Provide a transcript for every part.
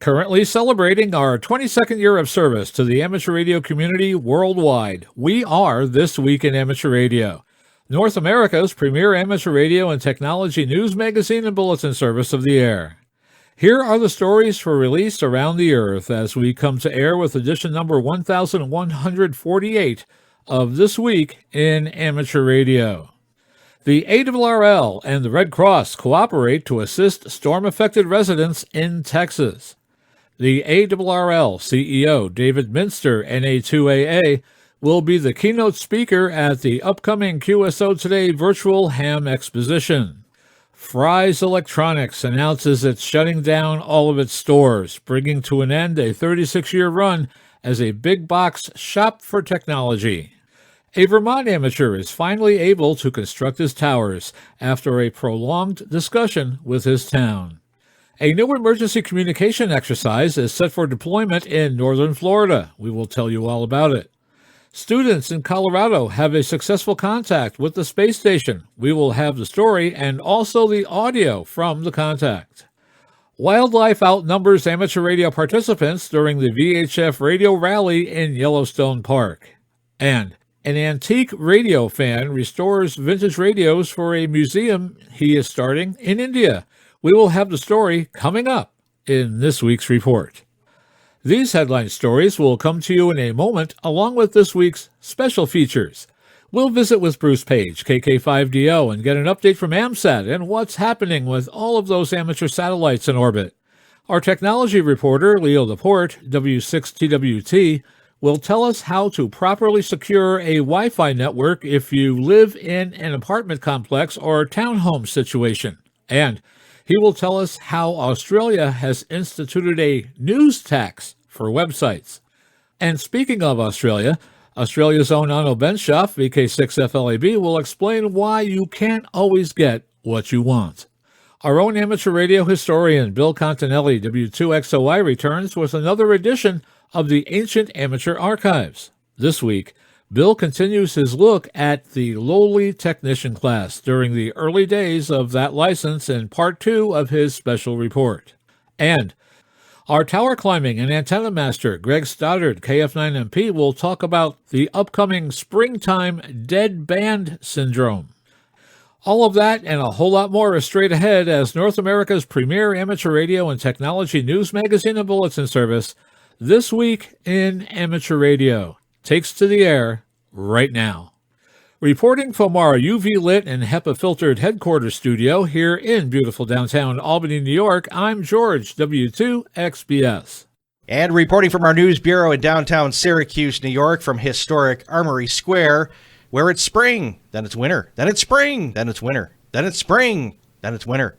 Currently celebrating our 22nd year of service to the amateur radio community worldwide, we are This Week in Amateur Radio, North America's premier amateur radio and technology news magazine and bulletin service of the air. Here are the stories for release around the earth as we come to air with edition number 1148 of This Week in Amateur Radio. The ARRL and the Red Cross cooperate to assist storm-affected residents in Texas. The ARRL CEO, David Minster, NA2AA, will be the keynote speaker at the upcoming QSO Today virtual ham exposition. Fry's Electronics announces it's shutting down all of its stores, bringing to an end a 36-year run as a big box shop for technology. A Vermont amateur is finally able to construct his towers after a prolonged discussion with his town. A new emergency communication exercise is set for deployment in northern Florida. We will tell you all about it. Students in Colorado have a successful contact with the space station. We will have the story and also the audio from the contact. Wildlife outnumbers amateur radio participants during the VHF radio rally in Yellowstone Park. And an antique radio fan restores vintage radios for a museum he is starting in India. We will have the story coming up in this week's report. These headline stories will come to you in a moment, along with this week's special features. We'll visit with Bruce Page, KK5DO, and get an update from AMSAT and what's happening with all of those amateur satellites in orbit. Our technology reporter, Leo Laporte, W6TWT, will tell us how to properly secure a Wi-Fi network if you live in an apartment complex or townhome situation. And he will tell us how Australia has instituted a news tax for websites. And speaking of Australia, Australia's own Onno Benshoff, VK6FLAB, will explain why you can't always get what you want. Our own amateur radio historian, Bill Continelli, W2XOI, returns with another edition of the Ancient Amateur Archives. This week, Bill continues his look at the lowly technician class during the early days of that license in part 2 of his special report. And our tower climbing and antenna master, Greg Stoddard, KF9MP, will talk about the upcoming springtime dead band syndrome. All of that and a whole lot more is straight ahead as North America's premier amateur radio and technology news magazine and bulletin service, This Week in Amateur Radio, takes to the air right now. Reporting from our UV-lit and HEPA-filtered headquarters studio here in beautiful downtown Albany, New York, I'm George, W2XBS. And reporting from our news bureau in downtown Syracuse, New York, from historic Armory Square, where it's spring, then it's winter, then it's spring, then it's winter, then it's spring, then it's winter.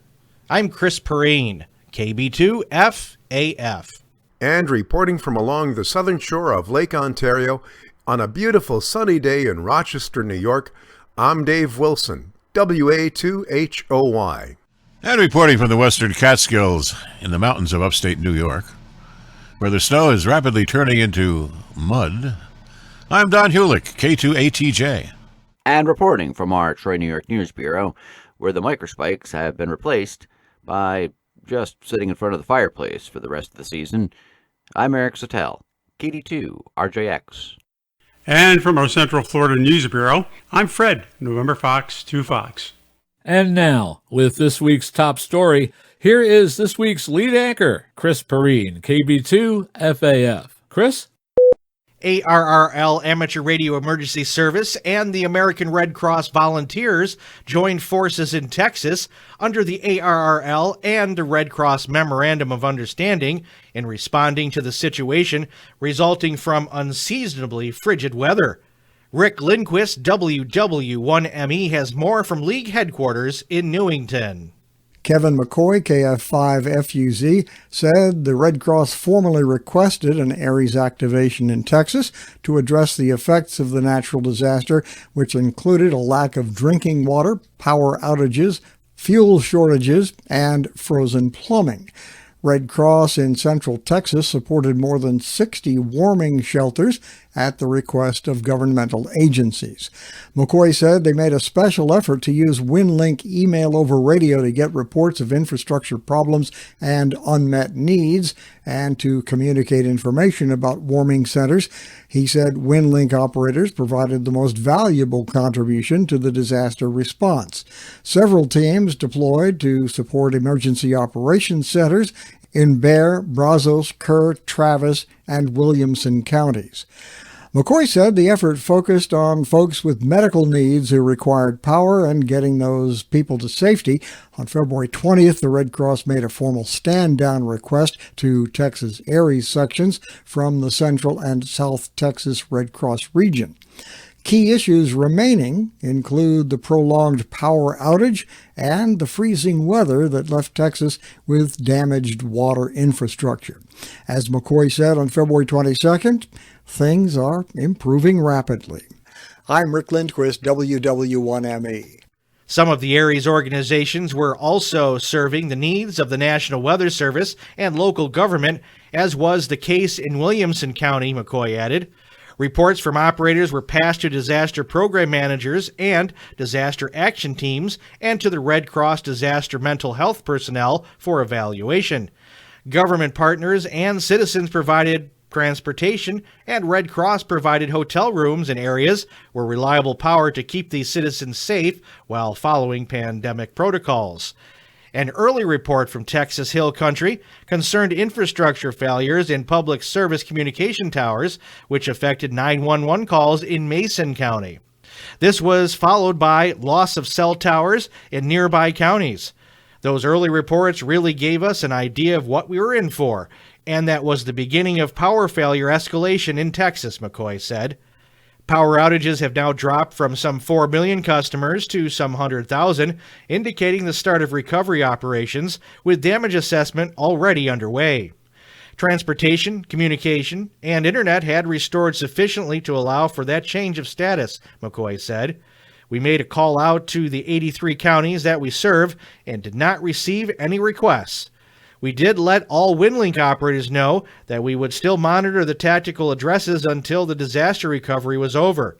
I'm Chris Perrine, KB2FAF. And reporting from along the southern shore of Lake Ontario, on a beautiful sunny day in Rochester, New York, I'm Dave Wilson, WA2HOY. And reporting from the western Catskills in the mountains of upstate New York, where the snow is rapidly turning into mud, I'm Don Hulick, K2ATJ. And reporting from our Troy, New York News Bureau, where the microspikes have been replaced by just sitting in front of the fireplace for the rest of the season, I'm Eric Zitell, KD2RJX. And from our Central Florida News Bureau, I'm Fred, November Fox 2 Fox. And now, with this week's top story, here is this week's lead anchor, Chris Perrine, KB2FAF. Chris? ARRL Amateur Radio Emergency Service and the American Red Cross Volunteers joined forces in Texas under the ARRL and the Red Cross Memorandum of Understanding in responding to the situation resulting from unseasonably frigid weather. Rick Lindquist, WW1ME, has more from League headquarters in Newington. Kevin McCoy, KF5FUZ, said the Red Cross formally requested an ARES activation in Texas to address the effects of the natural disaster, which included a lack of drinking water, power outages, fuel shortages, and frozen plumbing. Red Cross in Central Texas supported more than 60 warming shelters at the request of governmental agencies. McCoy said they made a special effort to use WinLink email over radio to get reports of infrastructure problems and unmet needs and to communicate information about warming centers. He said WinLink operators provided the most valuable contribution to the disaster response. Several teams deployed to support emergency operations centers in Bexar, Brazos, Kerr, Travis, and Williamson counties. McCoy said the effort focused on folks with medical needs who required power and getting those people to safety. On February 20th, the Red Cross made a formal stand-down request to Texas ARRL sections from the Central and South Texas Red Cross region. Key issues remaining include the prolonged power outage and the freezing weather that left Texas with damaged water infrastructure. As McCoy said on February 22nd, things are improving rapidly. I'm Rick Lindquist, WW1ME. Some of the ARRL's organizations were also serving the needs of the National Weather Service and local government, as was the case in Williamson County, McCoy added. Reports from operators were passed to disaster program managers and disaster action teams and to the Red Cross disaster mental health personnel for evaluation. Government partners and citizens provided transportation, and Red Cross provided hotel rooms in areas where reliable power to keep these citizens safe while following pandemic protocols. An early report from Texas Hill Country concerned infrastructure failures in public service communication towers, which affected 911 calls in Mason County. This was followed by loss of cell towers in nearby counties. Those early reports really gave us an idea of what we were in for, and that was the beginning of power failure escalation in Texas, McCoy said. Power outages have now dropped from some 4 million customers to some 100,000, indicating the start of recovery operations, with damage assessment already underway. Transportation, communication, and internet had restored sufficiently to allow for that change of status, McCoy said. We made a call out to the 83 counties that we serve and did not receive any requests. We did let all WinLink operators know that we would still monitor the tactical addresses until the disaster recovery was over.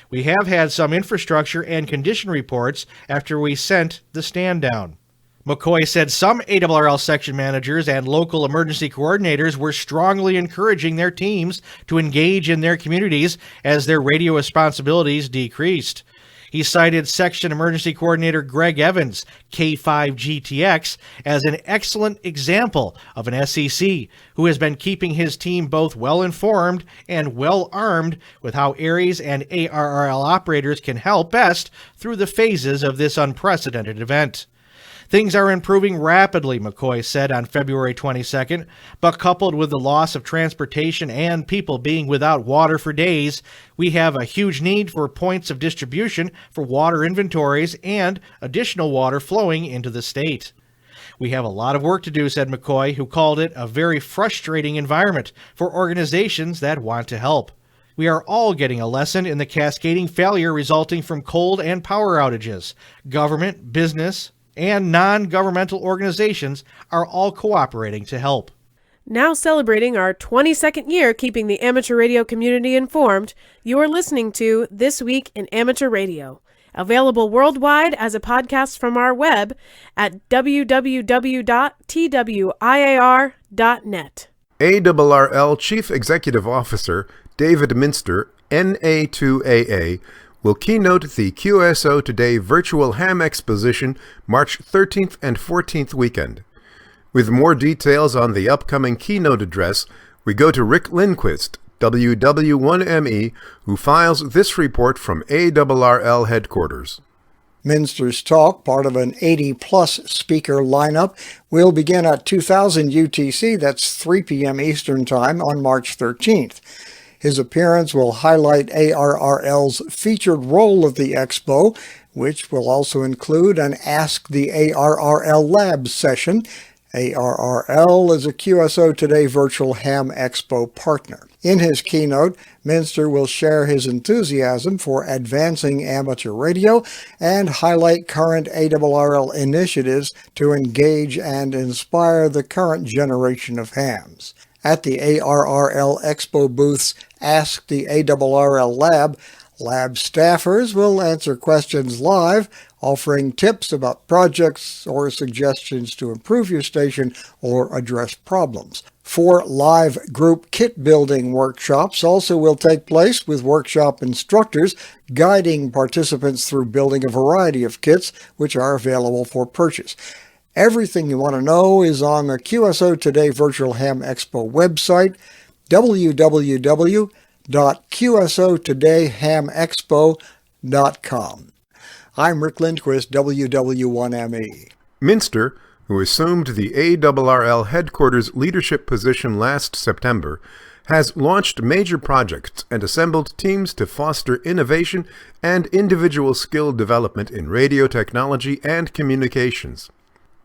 We have had some infrastructure and condition reports after we sent the stand down. McCoy said some ARRL section managers and local emergency coordinators were strongly encouraging their teams to engage in their communities as their radio responsibilities decreased. He cited Section Emergency Coordinator Greg Evans, K5GTX, as an excellent example of an SEC who has been keeping his team both well-informed and well-armed with how ARRLs and ARRL operators can help best through the phases of this unprecedented event. Things are improving rapidly, McCoy said on February 22nd, but coupled with the loss of transportation and people being without water for days, we have a huge need for points of distribution for water inventories and additional water flowing into the state. We have a lot of work to do, said McCoy, who called it a very frustrating environment for organizations that want to help. We are all getting a lesson in the cascading failure resulting from cold and power outages. Government, business, and non-governmental organizations are all cooperating to help. Now celebrating our 22nd year keeping the amateur radio community informed, you are listening to This Week in Amateur Radio, available worldwide as a podcast from our web at www.twiar.net. ARRL Chief Executive Officer David Minster, NA2AA, will keynote the QSO Today Virtual Ham Exposition March 13th and 14th weekend. With more details on the upcoming keynote address, we go to Rick Lindquist, WW1ME, who files this report from ARRL headquarters. Minster's talk, part of an 80-plus speaker lineup, will begin at 2000 UTC, that's 3 p.m. Eastern Time, on March 13th. His appearance will highlight ARRL's featured role at the Expo, which will also include an Ask the ARRL Labs session. ARRL is a QSO Today Virtual Ham Expo partner. In his keynote, Minster will share his enthusiasm for advancing amateur radio and highlight current ARRL initiatives to engage and inspire the current generation of hams. At the ARRL Expo booth's Ask the ARRL Lab, lab staffers will answer questions live, offering tips about projects or suggestions to improve your station or address problems. 4 live group kit building workshops also will take place, with workshop instructors guiding participants through building a variety of kits which are available for purchase. Everything you want to know is on the QSO Today Virtual Ham Expo website, www.qsotodayhamexpo.com. I'm Rick Lindquist, WW1ME. Minster, who assumed the ARRL headquarters leadership position last September, has launched major projects and assembled teams to foster innovation and individual skill development in radio technology and communications.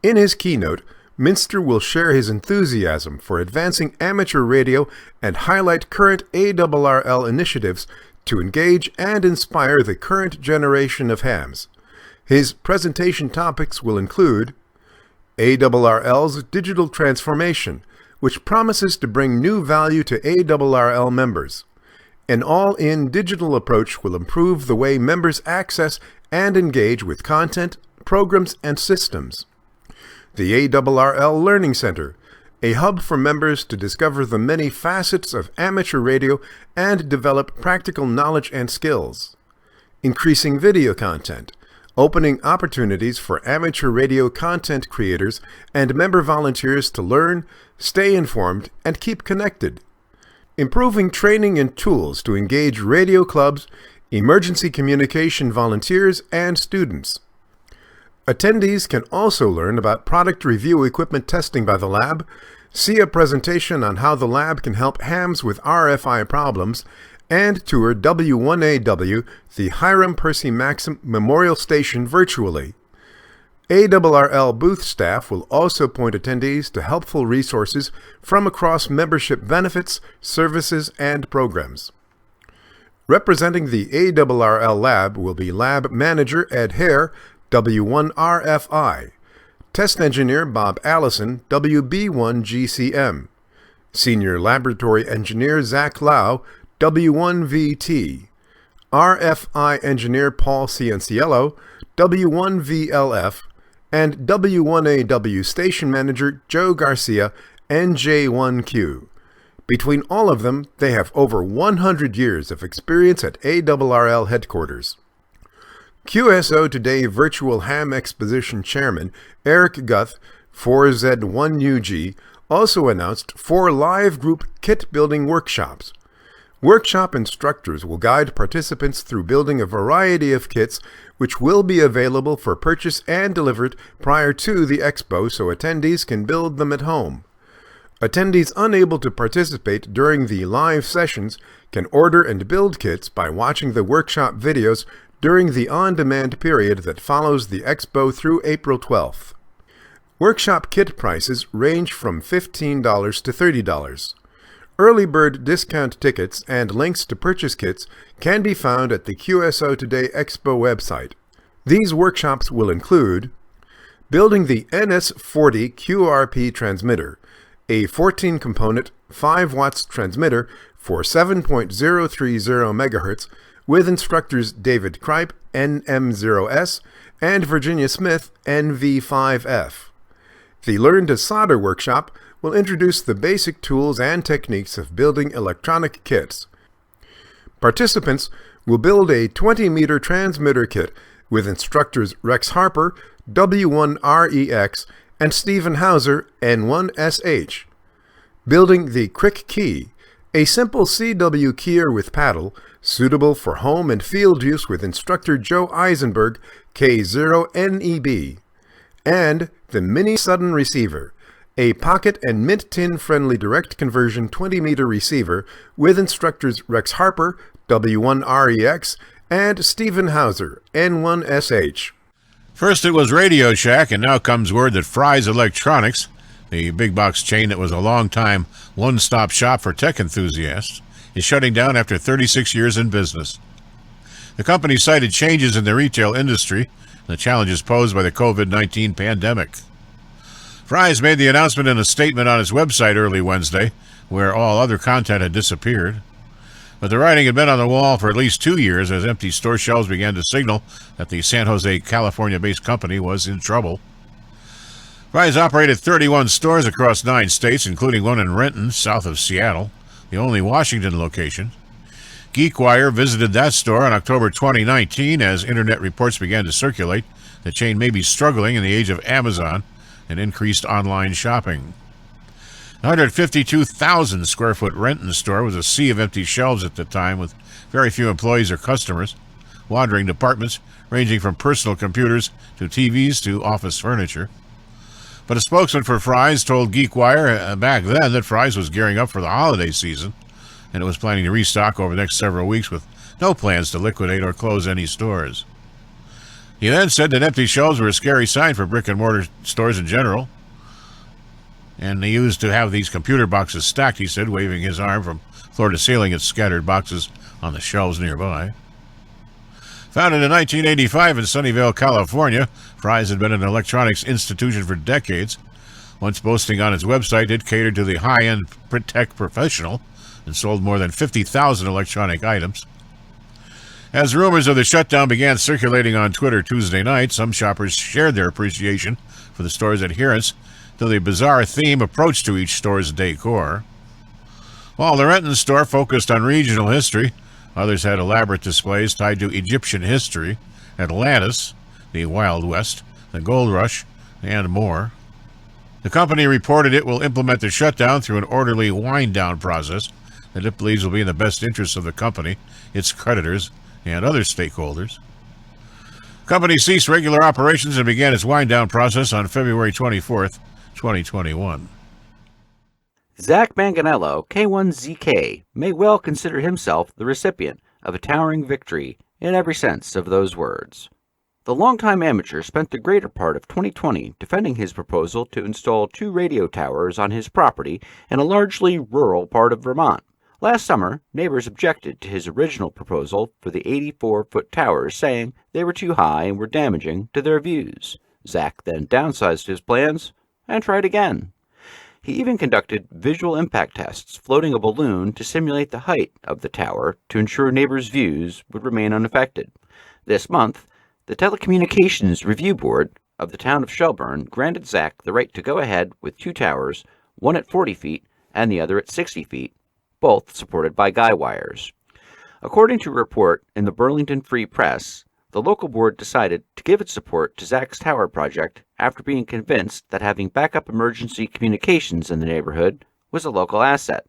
In his keynote, Minster will share his enthusiasm for advancing amateur radio and highlight current ARRL initiatives to engage and inspire the current generation of hams. His presentation topics will include ARRL's digital transformation, which promises to bring new value to ARRL members. An all-in digital approach will improve the way members access and engage with content, programs, and systems. The ARRL Learning Center, a hub for members to discover the many facets of amateur radio and develop practical knowledge and skills. Increasing video content, opening opportunities for amateur radio content creators and member volunteers to learn, stay informed, and keep connected. Improving training and tools to engage radio clubs, emergency communication volunteers, and students. Attendees can also learn about product review equipment testing by the lab, see a presentation on how the lab can help hams with RFI problems, and tour W1AW, the Hiram Percy Maxim Memorial Station, virtually. ARRL booth staff will also point attendees to helpful resources from across membership benefits, services, and programs. Representing the ARRL lab will be Lab Manager Ed Hare, W1RFI, Test Engineer Bob Allison, WB1GCM, Senior Laboratory Engineer Zach Lau, W1VT, RFI Engineer Paul Cianciello, W1VLF, and W1AW Station Manager Joe Garcia, NJ1Q. Between all of them, they have over 100 years of experience at ARRL headquarters. QSO Today Virtual Ham Exposition Chairman Eric Guth, 4Z1UG, also announced 4 live group kit building workshops. Workshop instructors will guide participants through building a variety of kits which will be available for purchase and delivered prior to the expo so attendees can build them at home. Attendees unable to participate during the live sessions can order and build kits by watching the workshop videos during the on-demand period that follows the expo through April 12th. Workshop kit prices range from $15 to $30. Early bird discount tickets and links to purchase kits can be found at the QSO Today Expo website. These workshops will include building the NS40 QRP transmitter, a 14-component 5 watts transmitter for 7.030 MHz with instructors David Kripe, NM0S, and Virginia Smith, NV5F. The Learn to Solder workshop will introduce the basic tools and techniques of building electronic kits. Participants will build a 20-meter transmitter kit with instructors Rex Harper, W1REX, and Stephen Hauser, N1SH. Building the Quick Key, a simple CW keyer with paddle, suitable for home and field use with instructor Joe Eisenberg, K0NEB. And the Mini Sudden Receiver, a pocket and mint tin friendly direct conversion 20-meter receiver with instructors Rex Harper, W1REX, and Stephen Hauser, N1SH. First it was Radio Shack, and now comes word that Fry's Electronics, the big box chain that was a long-time one-stop shop for tech enthusiasts, is shutting down after 36 years in business. The company cited changes in the retail industry and the challenges posed by the COVID-19 pandemic. Fry's made the announcement in a statement on its website early Wednesday, where all other content had disappeared. But the writing had been on the wall for at least 2 years as empty store shelves began to signal that the San Jose, California-based company was in trouble. Fry's operated 31 stores across 9 states, including one in Renton, south of Seattle, the only Washington location. GeekWire visited that store in October 2019 as internet reports began to circulate. The chain may be struggling in the age of Amazon and increased online shopping. The 152,000 square foot Renton store was a sea of empty shelves at the time, with very few employees or customers, wandering departments ranging from personal computers to TVs to office furniture. But a spokesman for Fry's told GeekWire back then that Fry's was gearing up for the holiday season, and it was planning to restock over the next several weeks with no plans to liquidate or close any stores. He then said that empty shelves were a scary sign for brick-and-mortar stores in general, and they used to have these computer boxes stacked, he said, waving his arm from floor to ceiling at scattered boxes on the shelves nearby. Founded in 1985 in Sunnyvale, California, Fry's had been an electronics institution for decades. Once boasting on its website, it catered to the high-end tech professional and sold more than 50,000 electronic items. As rumors of the shutdown began circulating on Twitter Tuesday night, some shoppers shared their appreciation for the store's adherence to the bizarre theme approach to each store's decor. While the Renton store focused on regional history, others had elaborate displays tied to Egyptian history, Atlantis, the Wild West, the Gold Rush, and more. The company reported it will implement the shutdown through an orderly wind-down process that it believes will be in the best interests of the company, its creditors, and other stakeholders. The company ceased regular operations and began its wind-down process on February 24th, 2021. Zach Manganello, K1ZK, may well consider himself the recipient of a towering victory in every sense of those words. The longtime amateur spent the greater part of 2020 defending his proposal to install 2 radio towers on his property in a largely rural part of Vermont. Last summer, neighbors objected to his original proposal for the 84-foot towers, saying they were too high and were damaging to their views. Zach then downsized his plans and tried again. He even conducted visual impact tests, floating a balloon to simulate the height of the tower to ensure neighbors' views would remain unaffected. This month, the Telecommunications Review Board of the town of Shelburne granted Zach the right to go ahead with 2 towers, one at 40 feet and the other at 60 feet, both supported by guy wires. According to a report in the Burlington Free Press, the local board decided to give its support to Zach's tower project after being convinced that having backup emergency communications in the neighborhood was a local asset.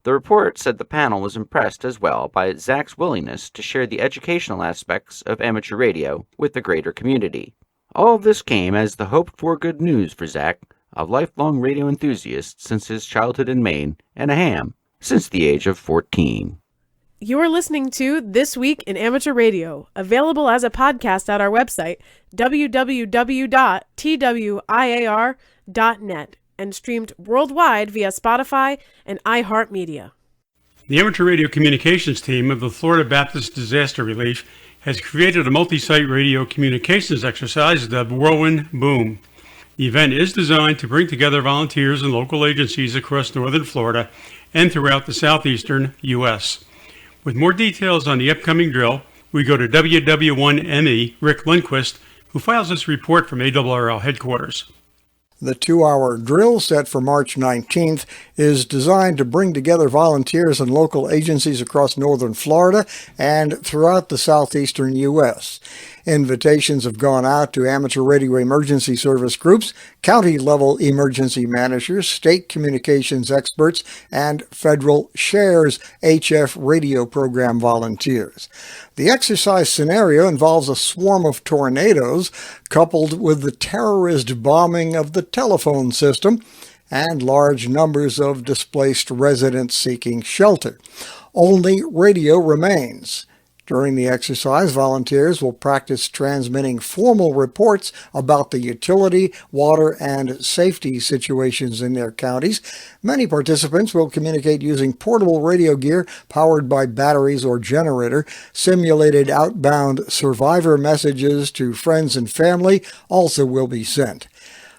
The report said the panel was impressed as well by Zach's willingness to share the educational aspects of amateur radio with the greater community. All of this came as the hoped-for good news for Zach, a lifelong radio enthusiast since his childhood in Maine, and a ham since the age of 14. You're listening to This Week in Amateur Radio, available as a podcast at our website, www.twiar.net, and streamed worldwide via Spotify and iHeartMedia. The Amateur Radio Communications team of the Florida Baptist Disaster Relief has created a multi-site radio communications exercise dubbed Whirlwind Boom. The event is designed to bring together volunteers and local agencies across northern Florida and throughout the southeastern U.S. With more details on the upcoming drill, we go to WW1ME Rick Lindquist, who files this report from ARRL headquarters. The 2-hour drill set for March 19th is designed to bring together volunteers and local agencies across northern Florida and throughout the southeastern U.S. Invitations have gone out to amateur radio emergency service groups, county-level emergency managers, state communications experts, and federal SHARES HF radio program volunteers. The exercise scenario involves a swarm of tornadoes coupled with the terrorist bombing of the telephone system and large numbers of displaced residents seeking shelter. Only radio remains. During the exercise, volunteers will practice transmitting formal reports about the utility, water, and safety situations in their counties. Many participants will communicate using portable radio gear powered by batteries or generator. Simulated outbound survivor messages to friends and family also will be sent.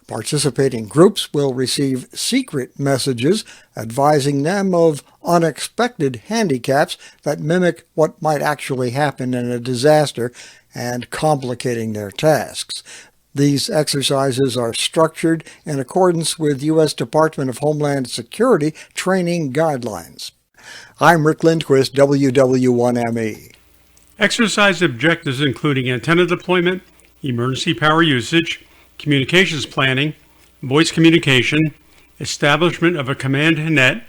Participating groups will receive secret messages advising them of unexpected handicaps that mimic what might actually happen in a disaster and complicating their tasks. These exercises are structured in accordance with U.S. Department of Homeland Security training guidelines. I'm Rick Lindquist, WW1ME. Exercise objectives including antenna deployment, emergency power usage, communications planning, voice communication, establishment of a command net,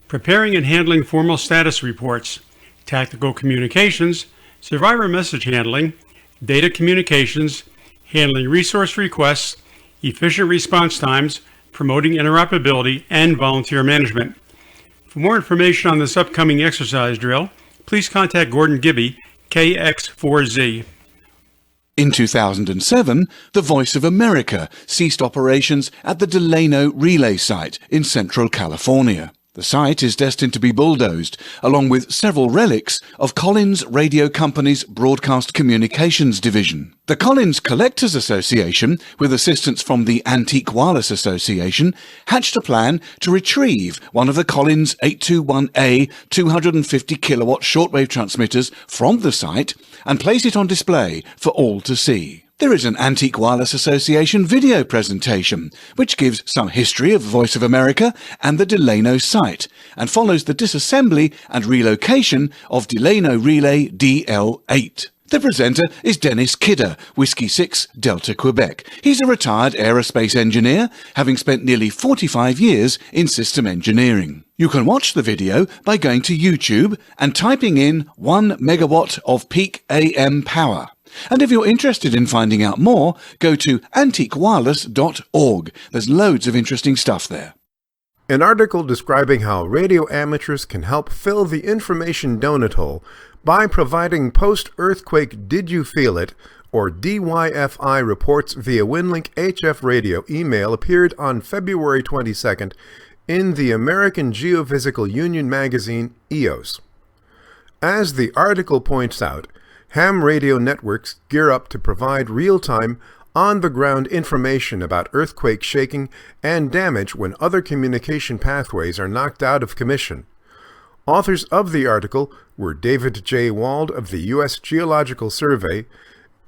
preparing and handling formal status reports, tactical communications, survivor message handling, data communications, handling resource requests, efficient response times, promoting interoperability, and volunteer management. For more information on this upcoming exercise drill, please contact Gordon Gibby, KX4Z. In 2007, the Voice of America ceased operations at the Delano Relay site in Central California. The site is destined to be bulldozed, along with several relics of Collins Radio Company's Broadcast Communications Division. The Collins Collectors Association, with assistance from the Antique Wireless Association, hatched a plan to retrieve one of the Collins 821A 250 kilowatt shortwave transmitters from the site and place it on display for all to see. There is an Antique Wireless Association video presentation, which gives some history of Voice of America and the Delano site, and follows the disassembly and relocation of Delano Relay DL8. The presenter is Dennis Kidder, Whiskey 6, Delta, Quebec. He's a retired aerospace engineer, having spent nearly 45 years in system engineering. You can watch the video by going to YouTube and typing in 1 megawatt of peak AM power. And if you're interested in finding out more, go to antiquewireless.org. There's loads of interesting stuff there. An article describing how radio amateurs can help fill the information donut hole by providing post-earthquake Did You Feel It, or DYFI reports via Winlink HF radio email appeared on February 22nd in the American Geophysical Union magazine, EOS. As the article points out, ham radio networks gear up to provide real-time, on-the-ground information about earthquake shaking and damage when other communication pathways are knocked out of commission. Authors of the article were David J. Wald of the U.S. Geological Survey,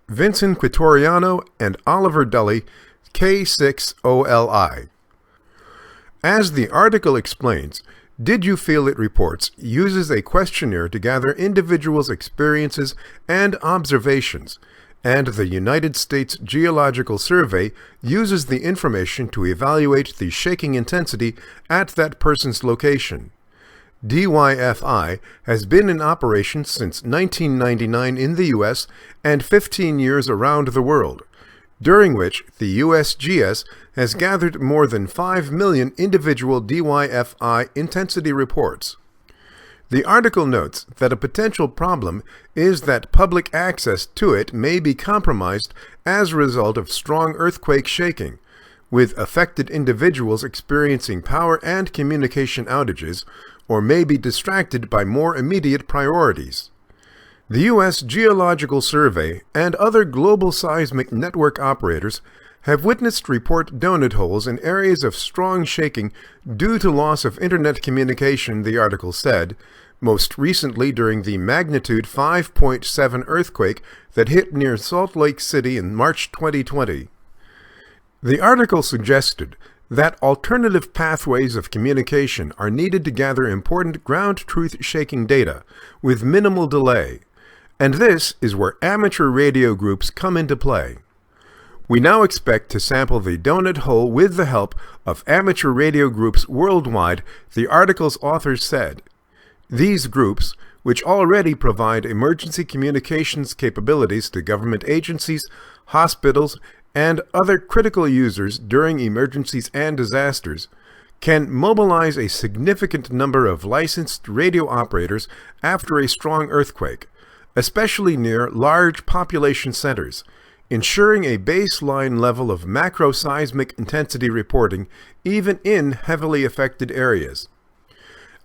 Vincent Quitoriano, and Oliver Dully, K6OLI. As the article explains, Did You Feel It reports uses a questionnaire to gather individuals' experiences and observations, and the United States Geological Survey uses the information to evaluate the shaking intensity at that person's location. DYFI has been in operation since 1999 in the U.S. and 15 years around the world, during which the USGS has gathered more than 5 million individual DYFI intensity reports. The article notes that a potential problem is that public access to it may be compromised as a result of strong earthquake shaking, with affected individuals experiencing power and communication outages, or may be distracted by more immediate priorities. The U.S. Geological Survey and other global seismic network operators have witnessed report donut holes in areas of strong shaking due to loss of internet communication, the article said, most recently during the magnitude 5.7 earthquake that hit near Salt Lake City in March 2020. The article suggested that alternative pathways of communication are needed to gather important ground truth shaking data with minimal delay, and this is where amateur radio groups come into play. We now expect to sample the donut hole with the help of amateur radio groups worldwide, the article's authors said. These groups, which already provide emergency communications capabilities to government agencies, hospitals, and other critical users during emergencies and disasters, can mobilize a significant number of licensed radio operators after a strong earthquake, especially near large population centers, ensuring a baseline level of macro-seismic intensity reporting even in heavily affected areas.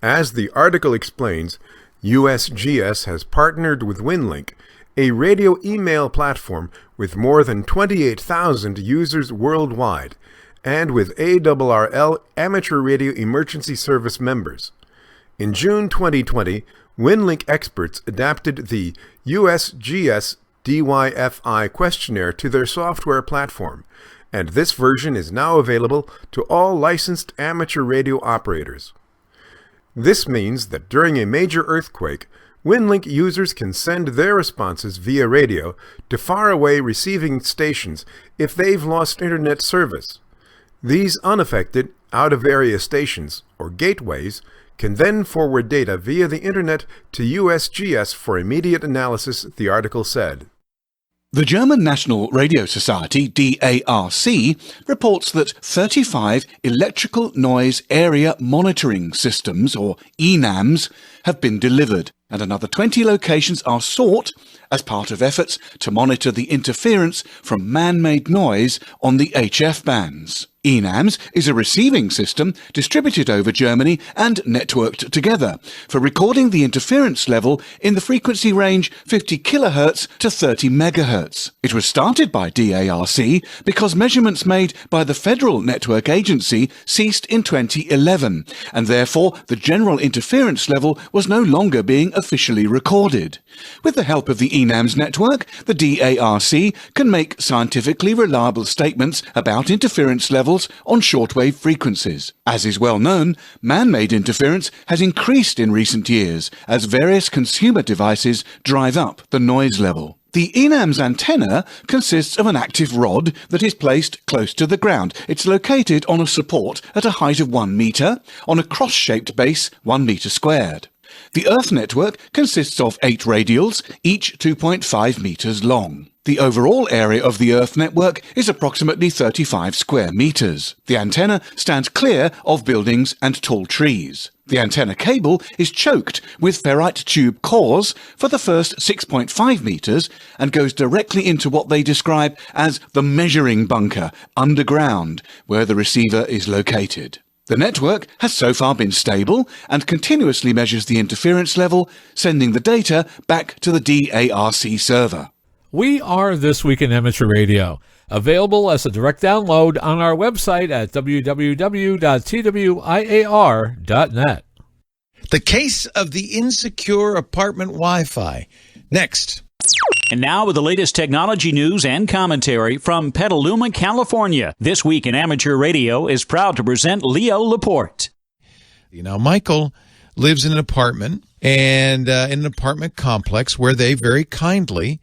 As the article explains, USGS has partnered with Winlink, a radio email platform with more than 28,000 users worldwide, and with ARRL Amateur Radio Emergency Service members. In June 2020, WinLink experts adapted the USGS DYFI questionnaire to their software platform, and this version is now available to all licensed amateur radio operators. This means that during a major earthquake, WinLink users can send their responses via radio to faraway receiving stations if they've lost internet service. These unaffected, out-of-area stations, or gateways, can then forward data via the internet to USGS for immediate analysis, the article said. The German National Radio Society, DARC, reports that 35 electrical noise area monitoring systems, or ENAMs, have been delivered, and another 20 locations are sought as part of efforts to monitor the interference from man-made noise on the HF bands. ENAMS is a receiving system distributed over Germany and networked together for recording the interference level in the frequency range 50 kHz to 30 MHz. It was started by DARC because measurements made by the Federal Network Agency ceased in 2011, and therefore the general interference level was no longer being officially recorded. With the help of the ENAMS network, the DARC can make scientifically reliable statements about interference levels on shortwave frequencies. As is well known, man-made interference has increased in recent years as various consumer devices drive up the noise level. The ENAMS antenna consists of an active rod that is placed close to the ground. It's located on a support at a height of 1 meter on a cross-shaped base 1 meter squared. The Earth network consists of 8 radials, each 2.5 meters long. The overall area of the Earth network is approximately 35 square meters. The antenna stands clear of buildings and tall trees. The antenna cable is choked with ferrite tube cores for the first 6.5 meters and goes directly into what they describe as the measuring bunker underground, where the receiver is located. The network has so far been stable and continuously measures the interference level, sending the data back to the DARC server. We are This Week in Amateur Radio, available as a direct download on our website at www.twiar.net. The case of the insecure apartment Wi-Fi. Next. And now with the latest technology news and commentary from Petaluma, California. This Week in Amateur Radio is proud to present Leo Laporte. Michael lives in an apartment, and in an apartment complex where they very kindly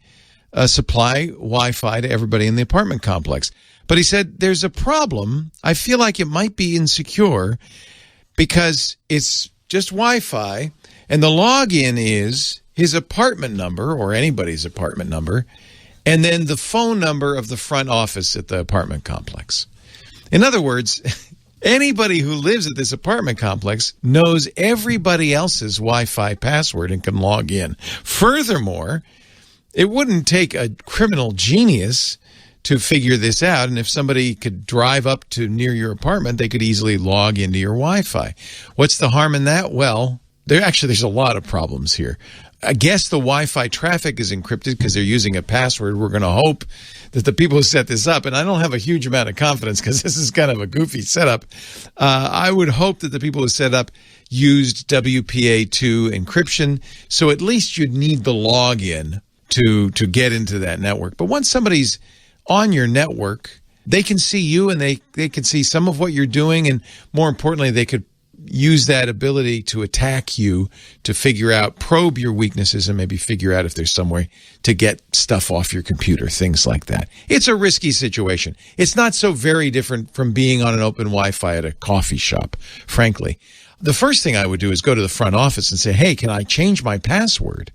supply Wi-Fi to everybody in the apartment complex. But he said, there's a problem. I feel like it might be insecure because it's just Wi-Fi, and the login is his apartment number or anybody's apartment number, and then the phone number of the front office at the apartment complex. In other words, anybody who lives at this apartment complex knows everybody else's Wi-Fi password and can log in. Furthermore, it wouldn't take a criminal genius to figure this out, and if somebody could drive up to near your apartment, they could easily log into your Wi-Fi. What's the harm in that? Well, there's a lot of problems here. I guess the Wi-Fi traffic is encrypted because they're using a password. We're going to hope that the people who set this up, and I don't have a huge amount of confidence because this is kind of a goofy setup. I would hope that the people who set up used WPA2 encryption, so at least you'd need the login to get into that network. But once somebody's on your network, they can see you and they can see some of what you're doing, and more importantly, they could use that ability to attack you, to probe your weaknesses, and maybe figure out if there's some way to get stuff off your computer, things like that. It's a risky situation. It's not so very different from being on an open Wi-Fi at a coffee shop, frankly. The first thing I would do is go to the front office and say, hey, can I change my password?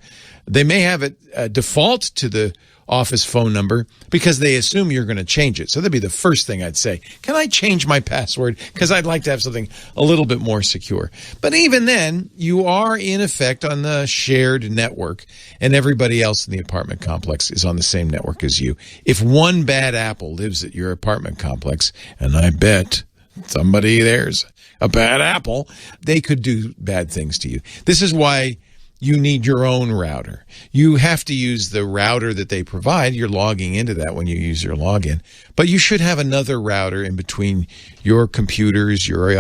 They may have it default to the office phone number because they assume you're going to change it. So that'd be the first thing I'd say. Can I change my password? Because I'd like to have something a little bit more secure. But even then, you are in effect on the shared network, and everybody else in the apartment complex is on the same network as you. If one bad apple lives at your apartment complex, and I bet somebody there's a bad apple, they could do bad things to you. This is why you need your own router. You have to use the router that they provide. You're logging into that when you use your login. But you should have another router in between your computers, your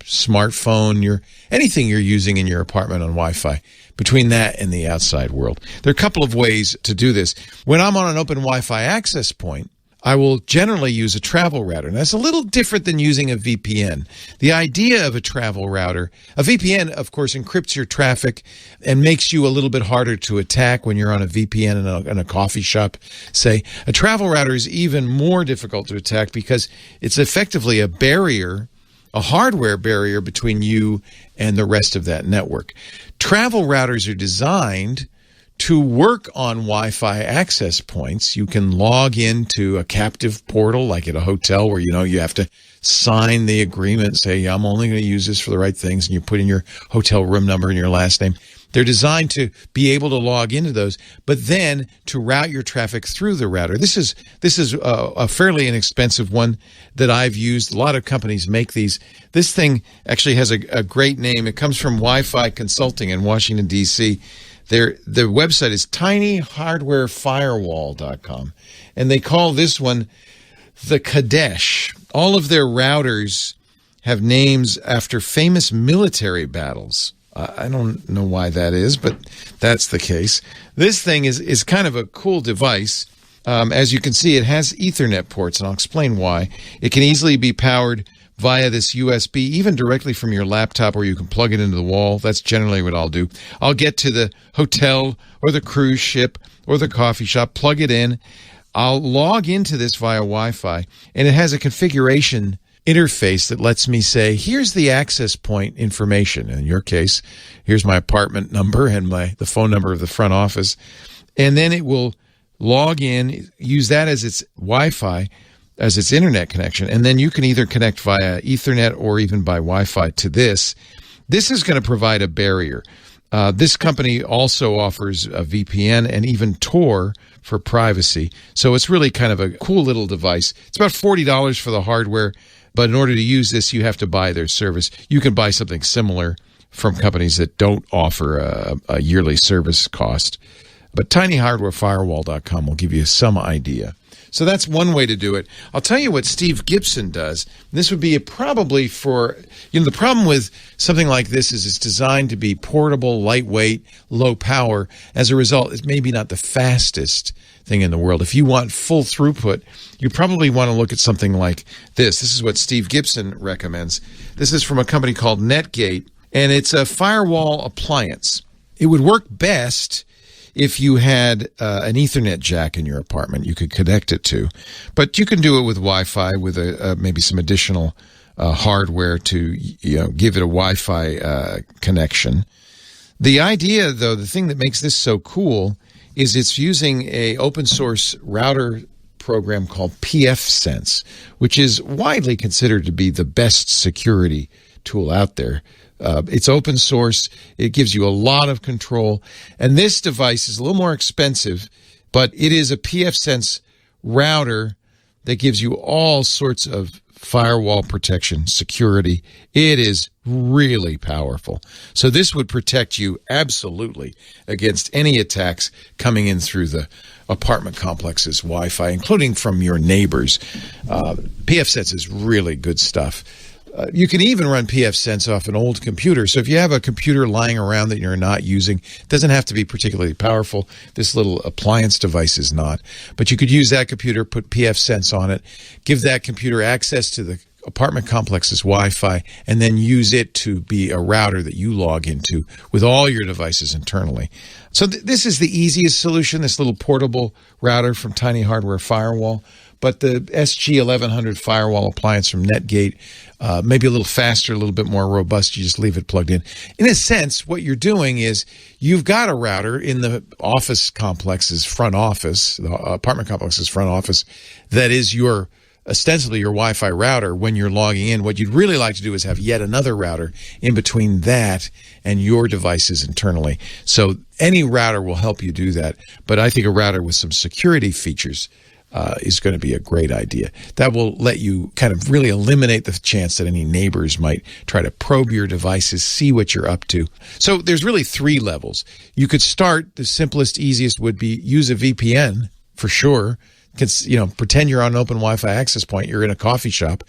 smartphone, anything you're using in your apartment on Wi-Fi, between that and the outside world. There are a couple of ways to do this. When I'm on an open Wi-Fi access point, I will generally use a travel router. And that's a little different than using a VPN. The idea of a travel router, a VPN, of course, encrypts your traffic and makes you a little bit harder to attack when you're on a VPN in a coffee shop, say. A travel router is even more difficult to attack because it's effectively a barrier, a hardware barrier between you and the rest of that network. Travel routers are designed to work on Wi-Fi access points. You can log into a captive portal like at a hotel where you have to sign the agreement, say, I'm only going to use this for the right things, and you put in your hotel room number and your last name. They're designed to be able to log into those, but then to route your traffic through the router. This is a fairly inexpensive one that I've used. A lot of companies make these. This thing actually has a great name. It comes from Wi-Fi Consulting in Washington, D.C. The website is tinyhardwarefirewall.com, and they call this one the Kadesh. All of their routers have names after famous military battles. I don't know why that is, but that's the case. This thing is kind of a cool device. As you can see, it has Ethernet ports, and I'll explain why. It can easily be powered via this USB, even directly from your laptop, or you can plug it into the wall. That's generally what I'll do. I'll get to the hotel or the cruise ship or the coffee shop, plug it in. I'll log into this via Wi-Fi, and it has a configuration interface that lets me say, here's the access point information. In your case, here's my apartment number and the phone number of the front office. And then it will log in, use that as its Wi-Fi, as its internet connection, and then you can either connect via Ethernet or even by Wi-Fi to this. This is going to provide a barrier. This company also offers a VPN and even Tor for privacy, so it's really kind of a cool little device. It's about $40 for the hardware, but in order to use this, you have to buy their service. You can buy something similar from companies that don't offer a yearly service cost, but tinyhardwarefirewall.com will give you some idea. So that's one way to do it. I'll tell you what Steve Gibson does. This would be probably for, the problem with something like this is it's designed to be portable, lightweight, low power. As a result, it's maybe not the fastest thing in the world. If you want full throughput, you probably want to look at something like this. This is what Steve Gibson recommends. This is from a company called Netgate, and it's a firewall appliance. It would work best if you had an Ethernet jack in your apartment you could connect it to. But you can do it with Wi-Fi with maybe some additional hardware to give it a Wi-Fi connection. The idea, though, the thing that makes this so cool is it's using a open source router program called pfSense, which is widely considered to be the best security tool out there. It's open source. It gives you a lot of control. And this device is a little more expensive, but it is a pfSense router that gives you all sorts of firewall protection, security. It is really powerful. So this would protect you absolutely against any attacks coming in through the apartment complex's Wi-Fi, including from your neighbors. pfSense is really good stuff. You can even run pfSense off an old computer. So if you have a computer lying around that you're not using, it doesn't have to be particularly powerful. This little appliance device is not. But you could use that computer, put pfSense on it, give that computer access to the apartment complex's Wi-Fi, and then use it to be a router that you log into with all your devices internally. So this is the easiest solution, this little portable router from Tiny Hardware Firewall. But the SG1100 firewall appliance from Netgate, maybe a little faster, a little bit more robust. You just leave it plugged in. In a sense, what you're doing is you've got a router in the office complex's front office, the apartment complex's front office, that is ostensibly your Wi-Fi router when you're logging in. What you'd really like to do is have yet another router in between that and your devices internally. So any router will help you do that. But I think a router with some security features is going to be a great idea. That will let you kind of really eliminate the chance that any neighbors might try to probe your devices, see what you're up to. So there's really 3 levels. You could start, the simplest, easiest would be use a VPN for sure. Pretend you're on an open Wi-Fi access point. You're in a coffee shop.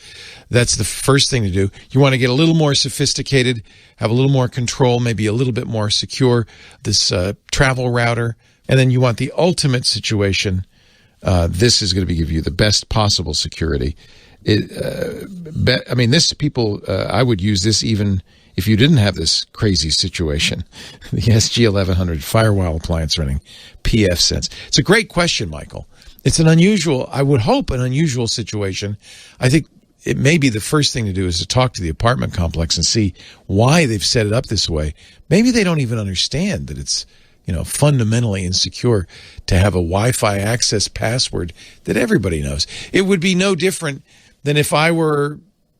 That's the first thing to do. You want to get a little more sophisticated, have a little more control, maybe a little bit more secure, this travel router. And then you want the ultimate situation. This is going to give you the best possible security. I would use this even if you didn't have this crazy situation. The SG1100 firewall appliance running pfSense. It's a great question, Michael. It's an unusual, I would hope an unusual situation. I think it may be the first thing to do is to talk to the apartment complex and see why they've set it up this way. Maybe they don't even understand that it's, fundamentally insecure to have a Wi-Fi access password that everybody knows. It would be no different than if I were,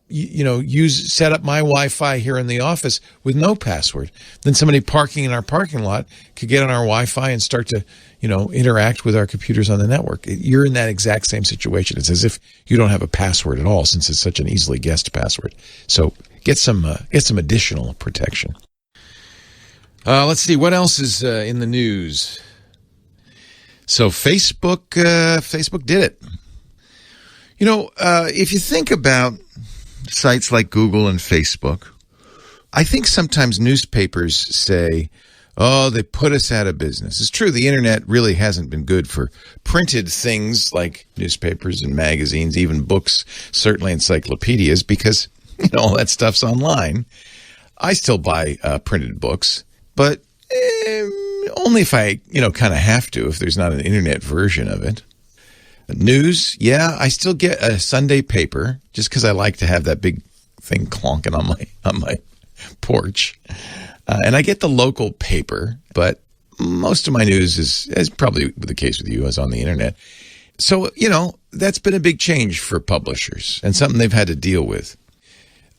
set up my Wi-Fi here in the office with no password. Then somebody parking in our parking lot could get on our Wi-Fi and start to, interact with our computers on the network. You're in that exact same situation. It's as if you don't have a password at all, since it's such an easily guessed password. So get some additional protection. Let's see, what else is in the news? So Facebook did it. If you think about sites like Google and Facebook, I think sometimes newspapers say, oh, they put us out of business. It's true, the internet really hasn't been good for printed things like newspapers and magazines, even books, certainly encyclopedias, because all that stuff's online. I still buy printed books, but only if I, kind of have to, if there's not an internet version of it. News, yeah, I still get a Sunday paper just because I like to have that big thing clonking on my porch. And I get the local paper, but most of my news is probably the case with you, is on the internet. So, that's been a big change for publishers and something they've had to deal with.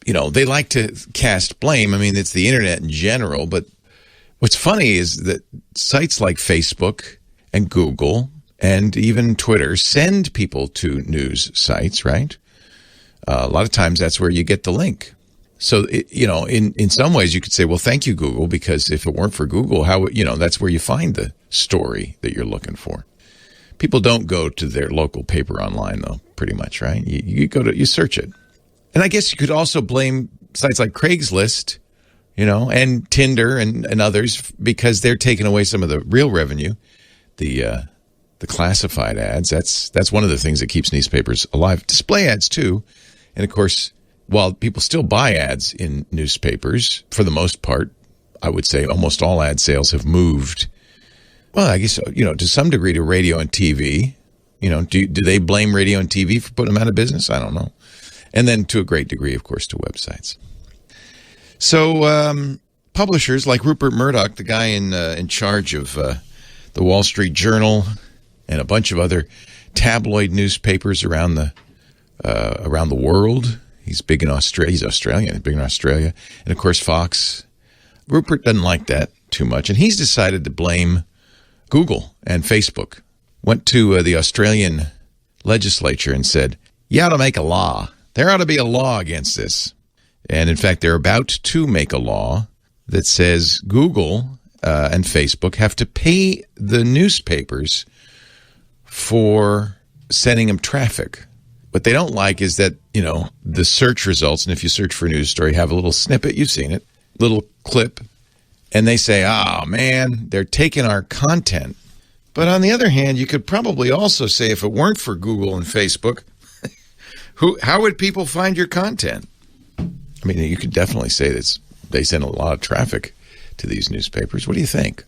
They like to cast blame. I mean, it's the internet in general, but what's funny is that sites like Facebook and Google and even Twitter send people to news sites, right? A lot of times that's where you get the link. So, in some ways you could say, well, thank you, Google, because if it weren't for Google, that's where you find the story that you're looking for. People don't go to their local paper online, though, pretty much, right? You search it. And I guess you could also blame sites like Craigslist, and Tinder and others, because they're taking away some of the real revenue, the classified ads. That's one of the things that keeps newspapers alive. Display ads, too. And, of course, while people still buy ads in newspapers, for the most part, I would say almost all ad sales have moved. Well, I guess, to some degree to radio and TV. Do they blame radio and TV for putting them out of business? I don't know. And then to a great degree, of course, to websites. So publishers like Rupert Murdoch, the guy in charge of the Wall Street Journal and a bunch of other tabloid newspapers around the world. He's big in Australia. He's Australian, big in Australia. And, of course, Fox. Rupert doesn't like that too much. And he's decided to blame Google and Facebook. Went to the Australian legislature and said, you ought to make a law. There ought to be a law against this. And, in fact, they're about to make a law that says Google and Facebook have to pay the newspapers for sending them traffic. What they don't like is that, the search results, and if you search for a news story, have a little snippet, you've seen it, little clip, and they say, oh, man, they're taking our content. But on the other hand, you could probably also say if it weren't for Google and Facebook, how would people find your content? I mean, you could definitely say that they send a lot of traffic to these newspapers. What do you think?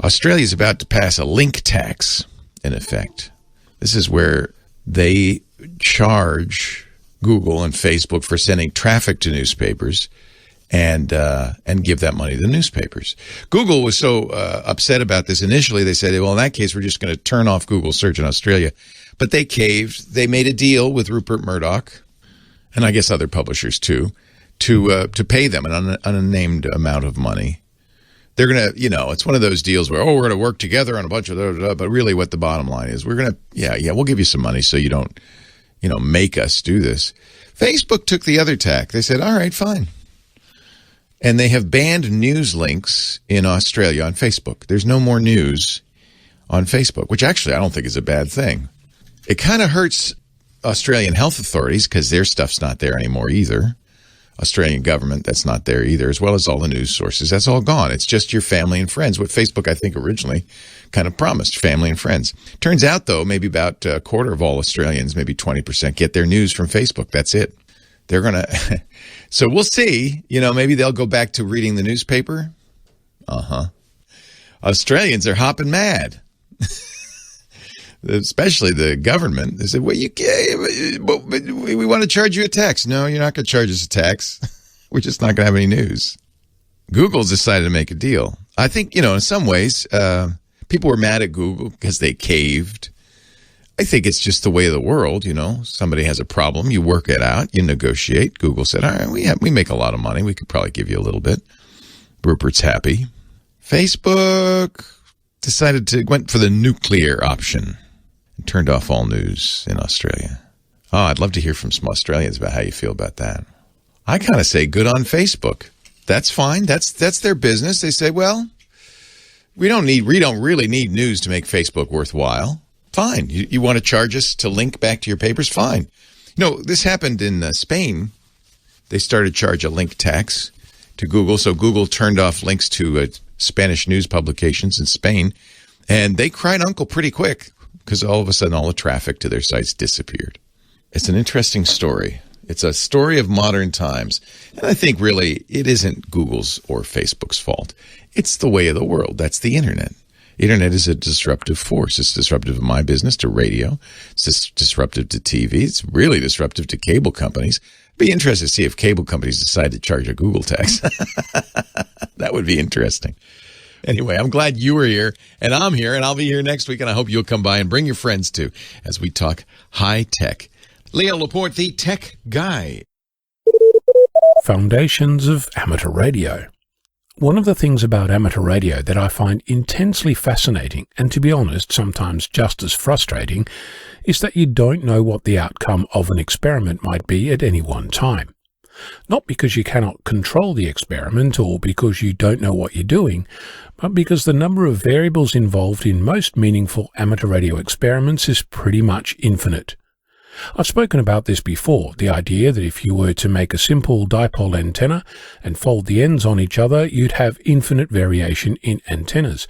Australia's about to pass a link tax, in effect. This is where they charge Google and Facebook for sending traffic to newspapers and give that money to the newspapers. Google was so upset about this initially, they said, well, in that case, we're just going to turn off Google search in Australia. But they caved. They made a deal with Rupert Murdoch, and I guess other publishers too, to pay them an unnamed amount of money they're going to, it's one of those deals where, we're going to work together on a bunch of those, but really what the bottom line is, we're going to, we'll give you some money so you don't, make us do this. Facebook took the other tack. They said, all right, fine. And they have banned news links in Australia on Facebook. There's no more news on Facebook, which actually I don't think is a bad thing. It kind of hurts Australian health authorities because their stuff's not there anymore either. Australian government, that's not there either, as well as all the news sources. That's all gone. It's just your family and friends, what Facebook, I think, originally kind of promised, family and friends. Turns out, though, maybe about a quarter of all Australians, maybe 20%, get their news from Facebook. That's it. They're going to... So we'll see. Maybe they'll go back to reading the newspaper. Australians are hopping mad. Especially the government. They said, well, we want to charge you a tax. No, you're not going to charge us a tax. We're just not going to have any news. Google's decided to make a deal. I think, in some ways, people were mad at Google because they caved. I think it's just the way of the world, Somebody has a problem, you work it out, you negotiate. Google said, all right, we make a lot of money. We could probably give you a little bit. Rupert's happy. Facebook went for the nuclear option. And turned off all news in Australia. I'd love to hear from some Australians about how you feel about that. I kind of say good on Facebook. That's fine. That's their business. They say, well, we don't really need news to make Facebook worthwhile. Fine. You want to charge us to link back to your papers? Fine. This happened in Spain. They started to charge a link tax to Google. So Google turned off links to Spanish news publications in Spain. And they cried uncle pretty quick, because all of a sudden all the traffic to their sites disappeared. It's an interesting story. It's a story of modern times. And I think really it isn't Google's or Facebook's fault. It's the way of the world. That's the internet. Internet is a disruptive force. It's disruptive to my business, to radio. It's disruptive to TV. It's really disruptive to cable companies. Be interested to see if cable companies decide to charge a Google tax. That would be interesting. Anyway, I'm glad you were here, and I'm here, and I'll be here next week, and I hope you'll come by and bring your friends, too, as we talk high tech. Leo Laporte, the tech guy. Foundations of amateur radio. One of the things about amateur radio that I find intensely fascinating, and to be honest, sometimes just as frustrating, is that you don't know what the outcome of an experiment might be at any one time. Not because you cannot control the experiment or because you don't know what you're doing, but because the number of variables involved in most meaningful amateur radio experiments is pretty much infinite. I've spoken about this before, the idea that if you were to make a simple dipole antenna and fold the ends on each other, you'd have infinite variation in antennas,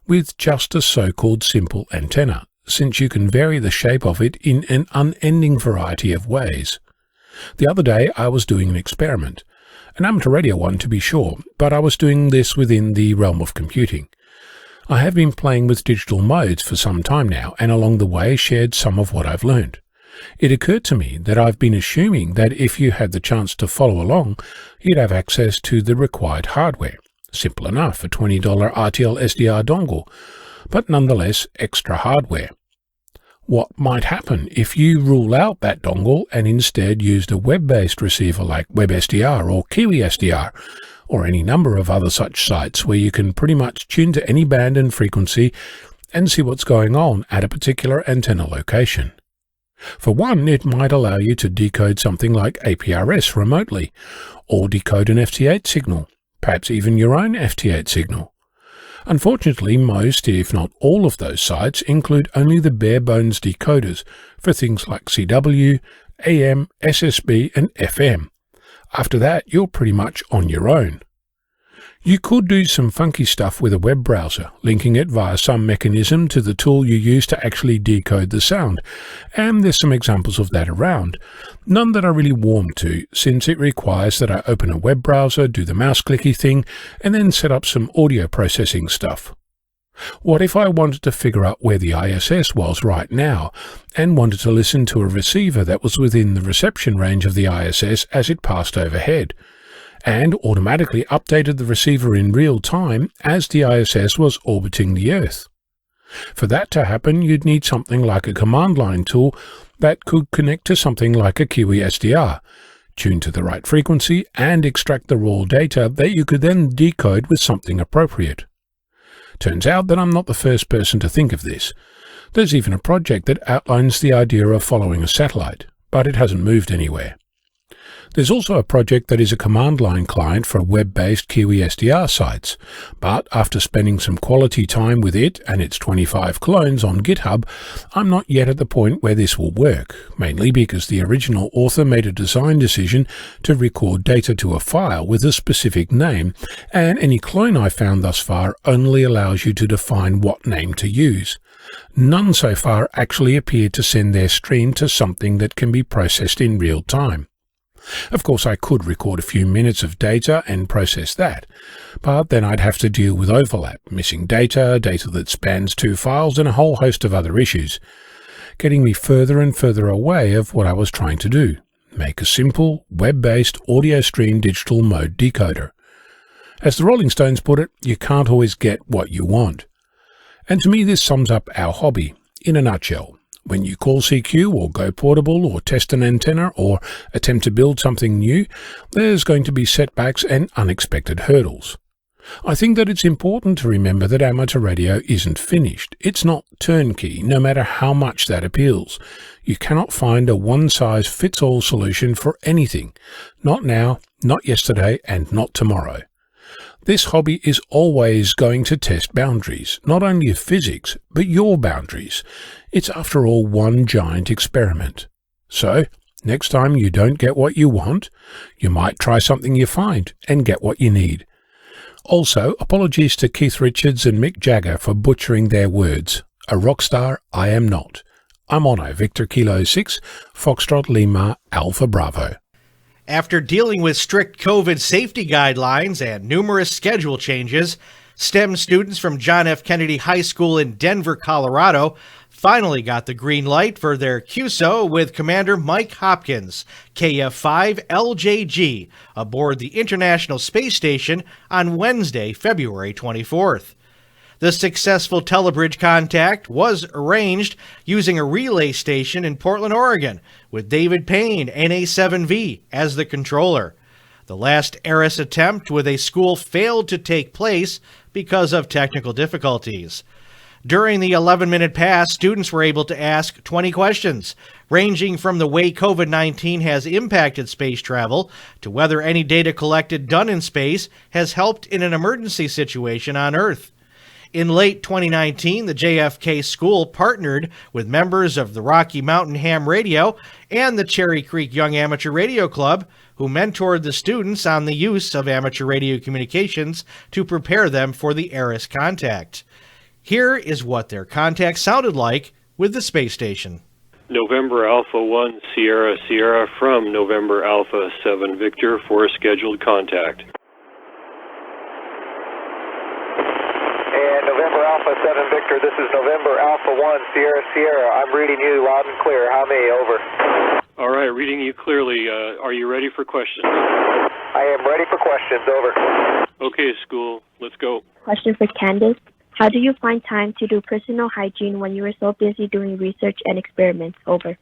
with just a so-called simple antenna, since you can vary the shape of it in an unending variety of ways. The other day I was doing an experiment, an amateur radio one to be sure, but I was doing this within the realm of computing. I have been playing with digital modes for some time now, and along the way shared some of what I've learned. It occurred to me that I've been assuming that if you had the chance to follow along, you'd have access to the required hardware. Simple enough, a $20 RTL SDR dongle, but nonetheless extra hardware. What might happen if you rule out that dongle and instead used a web-based receiver like WebSDR or KiwiSDR, or any number of other such sites where you can pretty much tune to any band and frequency and see what's going on at a particular antenna location? For one, it might allow you to decode something like APRS remotely, or decode an FT8 signal, perhaps even your own FT8 signal. Unfortunately, most, if not all of those sites include only the bare-bones decoders for things like CW, AM, SSB, and FM. After that, you're pretty much on your own. You could do some funky stuff with a web browser, linking it via some mechanism to the tool you use to actually decode the sound, and there's some examples of that around. None that I really warm to, since it requires that I open a web browser, do the mouse-clicky thing, and then set up some audio processing stuff. What if I wanted to figure out where the ISS was right now, and wanted to listen to a receiver that was within the reception range of the ISS as it passed overhead, and automatically updated the receiver in real time as the ISS was orbiting the Earth? For that to happen, you'd need something like a command line tool that could connect to something like a KiwiSDR, tuned to the right frequency, and extract the raw data that you could then decode with something appropriate. Turns out that I'm not the first person to think of this. There's even a project that outlines the idea of following a satellite, but it hasn't moved anywhere. There's also a project that is a command line client for web-based QESDR sites, but after spending some quality time with it and its 25 clones on GitHub, I'm not yet at the point where this will work, mainly because the original author made a design decision to record data to a file with a specific name, and any clone I found thus far only allows you to define what name to use. None so far actually appeared to send their stream to something that can be processed in real time. Of course, I could record a few minutes of data and process that, but then I'd have to deal with overlap, missing data that spans two files, and a whole host of other issues, getting me further and further away of what I was trying to do, make a simple, web-based audio stream digital mode decoder. As the Rolling Stones put it, you can't always get what you want. And to me, this sums up our hobby in a nutshell. When you call CQ or go portable or test an antenna or attempt to build something new, there's going to be setbacks and unexpected hurdles. I think that it's important to remember that amateur radio isn't finished. It's not turnkey, no matter how much that appeals. You cannot find a one-size-fits-all solution for anything. Not now, not yesterday, and not tomorrow. This hobby is always going to test boundaries, not only of physics, but your boundaries. It's after all one giant experiment. So, next time you don't get what you want, you might try something you find and get what you need. Also, apologies to Keith Richards and Mick Jagger for butchering their words. A rock star I am not. I'm Ono, Victor Kilo 6, Foxtrot Lima, Alpha Bravo. After dealing with strict COVID safety guidelines and numerous schedule changes, STEM students from John F. Kennedy High School in Denver, Colorado, finally got the green light for their QSO with Commander Mike Hopkins, KF-5LJG, aboard the International Space Station on Wednesday, February 24th. The successful telebridge contact was arranged using a relay station in Portland, Oregon, with David Payne, NA7V, as the controller. The last ARRL attempt with a school failed to take place because of technical difficulties. During the 11-minute pass, students were able to ask 20 questions, ranging from the way COVID-19 has impacted space travel to whether any data collected done in space has helped in an emergency situation on Earth. In late 2019, the JFK School partnered with members of the Rocky Mountain Ham Radio and the Cherry Creek Young Amateur Radio Club, who mentored the students on the use of amateur radio communications to prepare them for the ARRL contact. Here is what their contact sounded like with the space station. November Alpha 1 Sierra Sierra from November Alpha 7 Victor for scheduled contact. November Alpha 7 Victor, this is November Alpha 1 Sierra Sierra. I'm reading you loud and clear. How may? Over. All right, reading you clearly. Are you ready for questions? I am ready for questions. Over. Okay, school, let's go. Question for Candace. How do you find time to do personal hygiene when you are so busy doing research and experiments? Over.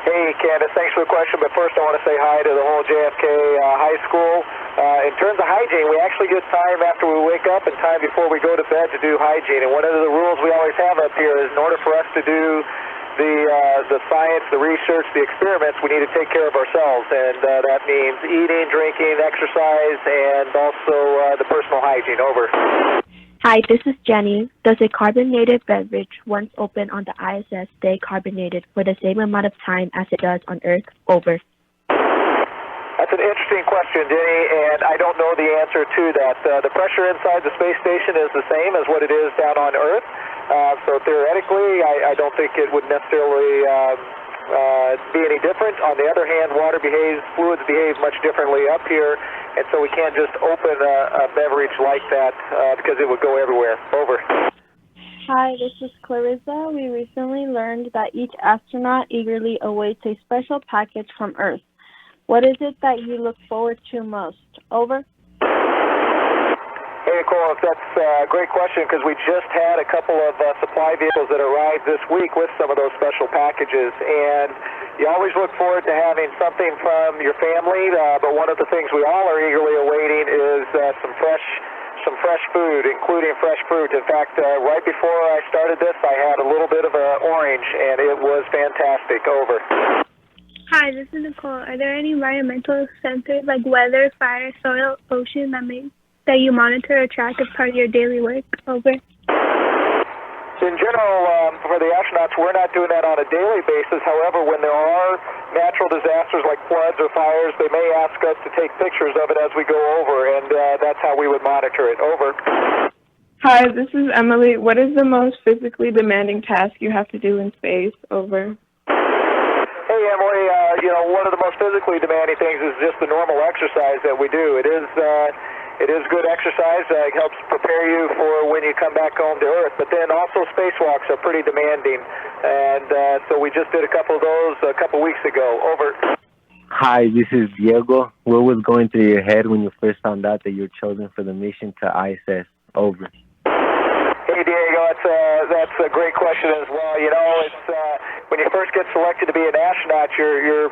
Hey, Candace, thanks for the question, but first I want to say hi to the whole JFK High School. In terms of hygiene, we actually get time after we wake up and time before we go to bed to do hygiene. And one of the rules we always have up here is in order for us to do the science, the research, the experiments, we need to take care of ourselves. And that means eating, drinking, exercise, and also the personal hygiene. Over. Hi, this is Jenny. Does a carbonated beverage, once opened on the ISS, stay carbonated for the same amount of time as it does on Earth? Over. That's an interesting question, Jenny, and I don't know the answer to that. The pressure inside the space station is the same as what it is down on Earth. So theoretically, I don't think it would necessarily be any different. On the other hand, fluids behave much differently up here, and so we can't just open a beverage like that because it would go everywhere. Over. Hi, this is Clarissa. We recently learned that each astronaut eagerly awaits a special package from Earth. What is it that you look forward to most? Over. Hey, Hey, Cole, that's a great question because we just had a couple of supply vehicles that arrived this week with some of those special packages, and you always look forward to having something from your family, but one of the things we all are eagerly awaiting is some fresh food, including fresh fruit. In fact, right before I started this, I had a little bit of an orange, and it was fantastic. Over. Hi, this is Nicole. Are there any environmental sensors like weather, fire, soil, ocean that you monitor or track as part of your daily work? Over. In general, for the astronauts, we're not doing that on a daily basis. However, when there are natural disasters like floods or fires, they may ask us to take pictures of it as we go over, and that's how we would monitor it. Over. Hi, this is Emily. What is the most physically demanding task you have to do in space? Over. Hey, Emily, one of the most physically demanding things is just the normal exercise that we do. It is good exercise. It helps prepare you for when you come back home to Earth. But then also spacewalks are pretty demanding. And so we just did a couple of those a couple weeks ago. Over. Hi, this is Diego. What was going through your head when you first found out that you were chosen for the mission to ISS? Over. Hey, Diego, that's a great question as well. It's when you first get selected to be an astronaut, you're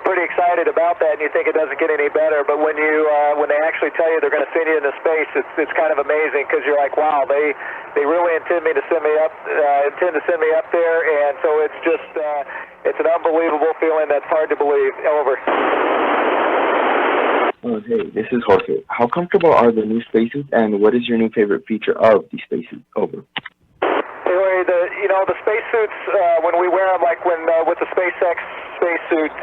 pretty excited about that, and you think it doesn't get any better. But when they actually tell you they're going to send you into space, it's kind of amazing because you're like, wow, they really intend to send me up there, and so it's just it's an unbelievable feeling that's hard to believe. Over. Oh, hey, this is Jorge. How comfortable are the new spacesuits, and what is your new favorite feature of these spacesuits? Over. Anyway, the spacesuits, when we wear them, like with the SpaceX spacesuit,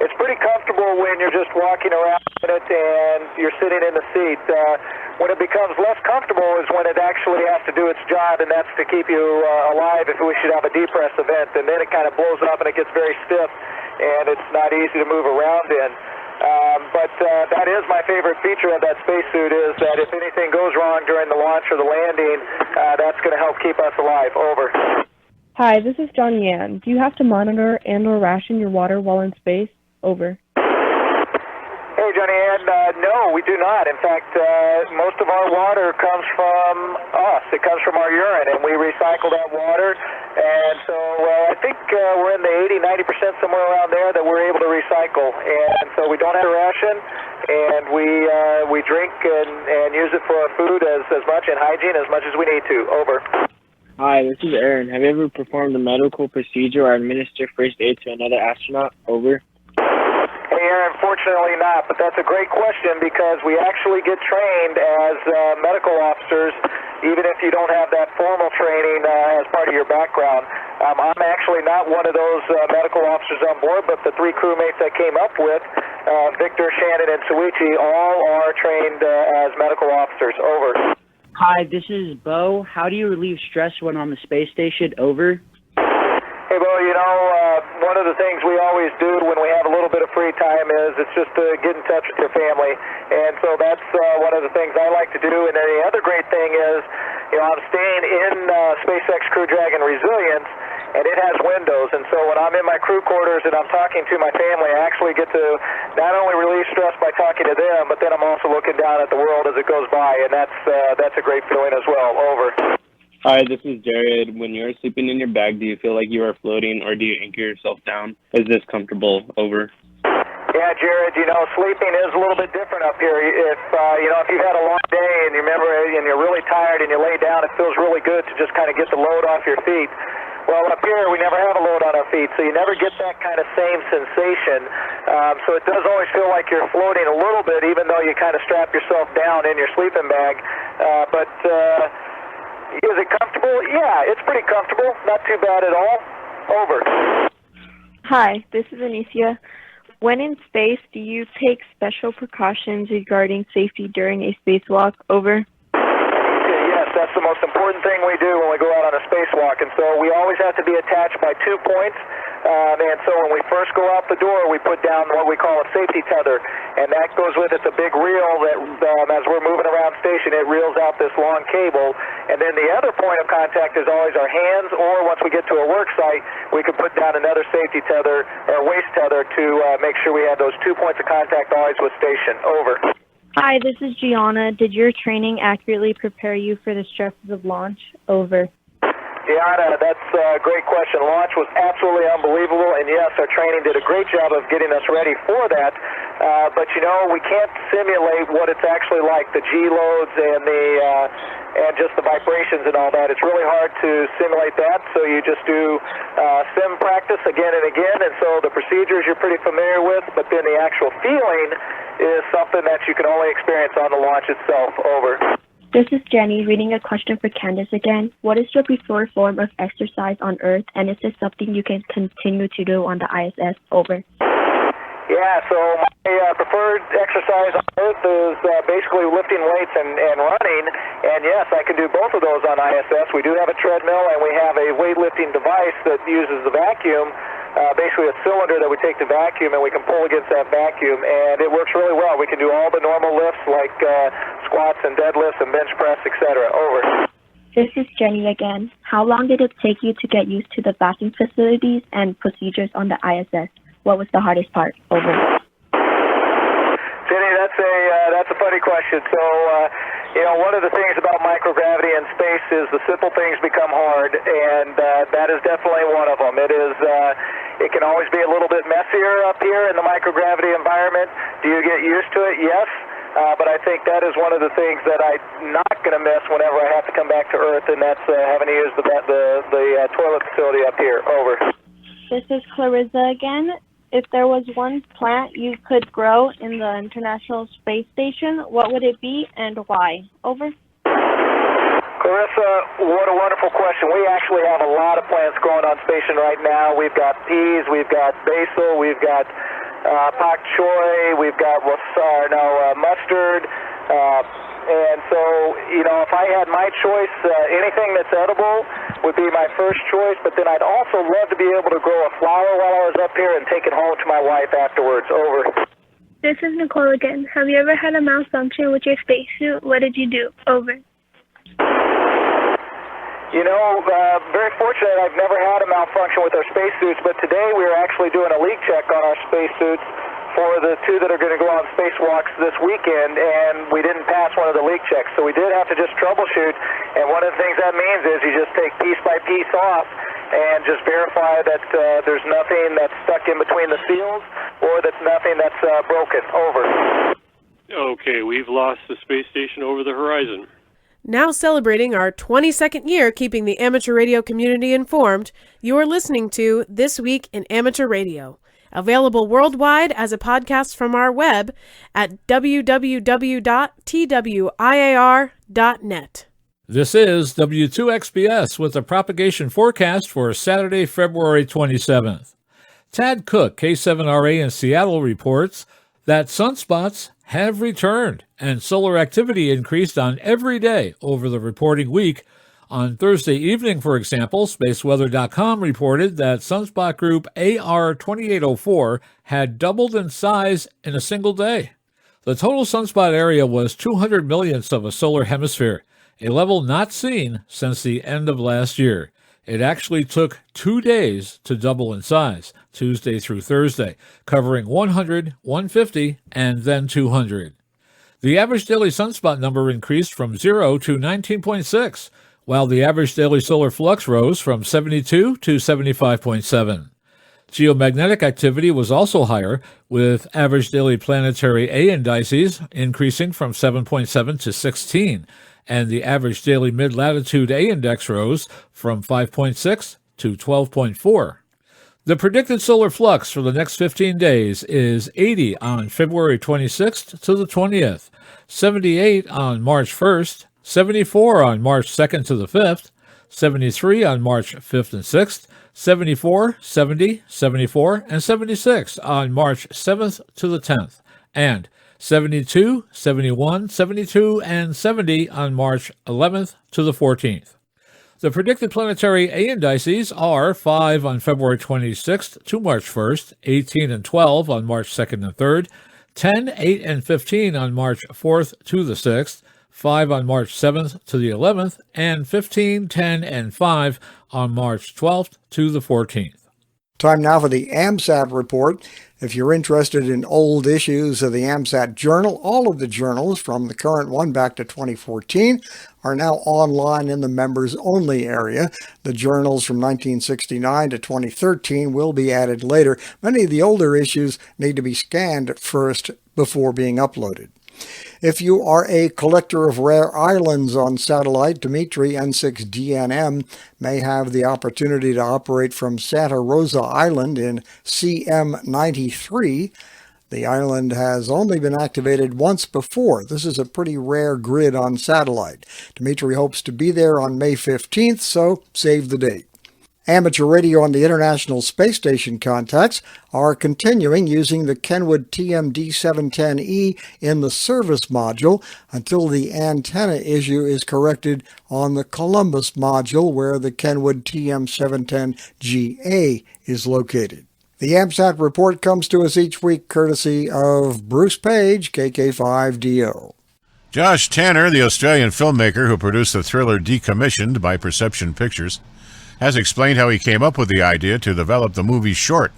it's pretty comfortable when you're just walking around in it and you're sitting in the seat. When it becomes less comfortable is when it actually has to do its job, and that's to keep you alive if we should have a depress event. And then it kind of blows up and it gets very stiff, and it's not easy to move around in. But that is my favorite feature of that spacesuit is that if anything goes wrong during the launch or the landing, that's going to help keep us alive. Over. Hi, this is John Yan. Do you have to monitor and/or ration your water while in space? Over. Hey, Johnny Ann, no, we do not. In fact, most of our water comes from us. It comes from our urine, and we recycle that water. And so I think we're in the 80-90% somewhere around there that we're able to recycle. And so we don't have a ration, and we drink and use it for our food as much and hygiene as much as we need to. Over. Hi, this is Aaron. Have you ever performed a medical procedure or administered first aid to another astronaut? Over. Hey, Aaron, fortunately not, but that's a great question because we actually get trained as medical officers, even if you don't have that formal training as part of your background. I'm actually not one of those medical officers on board, but the three crewmates I came up with, Victor, Shannon, and Suichi, all are trained as medical officers. Over. Hi, this is Bo. How do you relieve stress when on the space station? Over. Hey, Bo, one of the things we always do when we have a little bit of free time is it's just to get in touch with your family. And so that's one of the things I like to do. And then the other great thing is, I'm staying in SpaceX Crew Dragon Resilience, and it has windows. And so when I'm in my crew quarters and I'm talking to my family, I actually get to not only relieve stress by talking to them, but then I'm also looking down at the world as it goes by. And that's a great feeling as well. Over. Hi, this is Jared. When you're sleeping in your bag, do you feel like you are floating or do you anchor yourself down? Is this comfortable? Over. Yeah, Jared, sleeping is a little bit different up here. If you've had a long day and you remember and you're really tired and you lay down, it feels really good to just kind of get the load off your feet. Well, up here, we never have a load on our feet, so you never get that kind of same sensation. So it does always feel like you're floating a little bit, even though you kind of strap yourself down in your sleeping bag. Is it comfortable? Yeah, it's pretty comfortable. Not too bad at all. Over. Hi, this is Anicia. When in space, do you take special precautions regarding safety during a spacewalk? Over. Yes, that's the most important thing we do when we go out on a spacewalk. And so we always have to be attached by 2 points. And so when we first go out the door, we put down what we call a safety tether. And that goes with it, the big reel that as we're moving around station, it reels out this long cable. And then the other point of contact is always our hands, or once we get to a work site, we can put down another safety tether or waist tether to make sure we have those 2 points of contact always with station. Over. Hi, this is Gianna. Did your training accurately prepare you for the stresses of launch? Over. Gianna, that's a great question. Launch was absolutely unbelievable, and yes, our training did a great job of getting us ready for that. But you know, we can't simulate what it's actually like, the G loads and just the vibrations and all that. It's really hard to simulate that, so you just do sim practice again and again, and so the procedures you're pretty familiar with, but then the actual feeling is something that you can only experience on the launch itself. Over. This is Jenny reading a question for Candace again. What is your preferred form of exercise on Earth, and is this something you can continue to do on the ISS? Over. Yeah, so my preferred exercise on Earth is basically lifting weights and running, and yes, I can do both of those on ISS. We do have a treadmill, and we have a weightlifting device that uses the vacuum, basically a cylinder that we take the vacuum and we can pull against that vacuum, and it works really well. We can do all the normal lifts like squats and deadlifts and bench press, etc. Over. This is Jenny again. How long did it take you to get used to the vacuum facilities and procedures on the ISS? What was the hardest part? Over. Jenny, that's a funny question. So, you know, one of the things about microgravity in space is the simple things become hard, and that is definitely one of them. It can always be a little bit messier up here in the microgravity environment. Do you get used to it? Yes. But I think that is one of the things that I'm not going to miss whenever I have to come back to Earth, and that's having to use the toilet facility up here. Over. This is Clarissa again. If there was one plant you could grow in the International Space Station, what would it be and why? Over. Clarissa, what a wonderful question. We actually have a lot of plants growing on station right now. We've got peas, we've got basil, we've got pak choi, we've got mustard. And so, you know, if I had my choice, anything that's edible would be my first choice, but then I'd also love to be able to grow a flower while I was up here and take it home to my wife afterwards. Over. This is Nicole again. Have you ever had a malfunction with your spacesuit? What did you do? Over. You know, very fortunate I've never had a malfunction with our spacesuits, but today we are actually doing a leak check on our spacesuits for the two that are going to go on spacewalks this weekend, and we didn't pass one of the leak checks, so we did have to just troubleshoot, and one of the things that means is you just take piece by piece off and just verify that there's nothing that's stuck in between the seals or that's nothing that's broken. Over. Okay, we've lost the space station over the horizon. Now celebrating our 22nd year keeping the amateur radio community informed, you are listening to This Week in Amateur Radio. Available worldwide as a podcast from our web at www.twiar.net. This is W2XBS with the propagation forecast for Saturday, February 27th. Tad Cook, K7RA in Seattle, reports that sunspots have returned and solar activity increased on every day over the reporting week. On Thursday evening, for example, SpaceWeather.com reported that sunspot group AR2804 had doubled in size in a single day. The total sunspot area was 200 millionths of a solar hemisphere, a level not seen since the end of last year. It actually took 2 days to double in size, Tuesday through Thursday, covering 100, 150, and then 200. The average daily sunspot number increased from 0 to 19.6, while the average daily solar flux rose from 72 to 75.7. Geomagnetic activity was also higher, with average daily planetary A indices increasing from 7.7 to 16, and the average daily mid-latitude A index rose from 5.6 to 12.4. The predicted solar flux for the next 15 days is 80 on February 26th to the 20th, 78 on March 1st, 74 on March 2nd to the 5th, 73 on March 5th and 6th, 74, 70, 74, and 76 on March 7th to the 10th, and 72, 71, 72, and 70 on March 11th to the 14th. The predicted planetary A indices are 5 on February 26th to March 1st, 18 and 12 on March 2nd and 3rd, 10, 8, and 15 on March 4th to the 6th, 5 on March 7th to the 11th, and 15, 10, and 5 on March 12th to the 14th. Time now for the AMSAT report. If you're interested in old issues of the AMSAT Journal, all of the journals from the current one back to 2014 are now online in the members-only area. The journals from 1969 to 2013 will be added later. Many of the older issues need to be scanned first before being uploaded. If you are a collector of rare islands on satellite, Dimitri N6DNM may have the opportunity to operate from Santa Rosa Island in CM93. The island has only been activated once before. This is a pretty rare grid on satellite. Dimitri hopes to be there on May 15th, so save the date. Amateur radio on the International Space Station contacts are continuing using the Kenwood TMD710E in the service module until the antenna issue is corrected on the Columbus module where the Kenwood TM710GA is located. The AMSAT report comes to us each week courtesy of Bruce Page, KK5DO. Josh Tanner, the Australian filmmaker who produced the thriller Decommissioned by Perception Pictures, has explained how he came up with the idea to develop the movie short.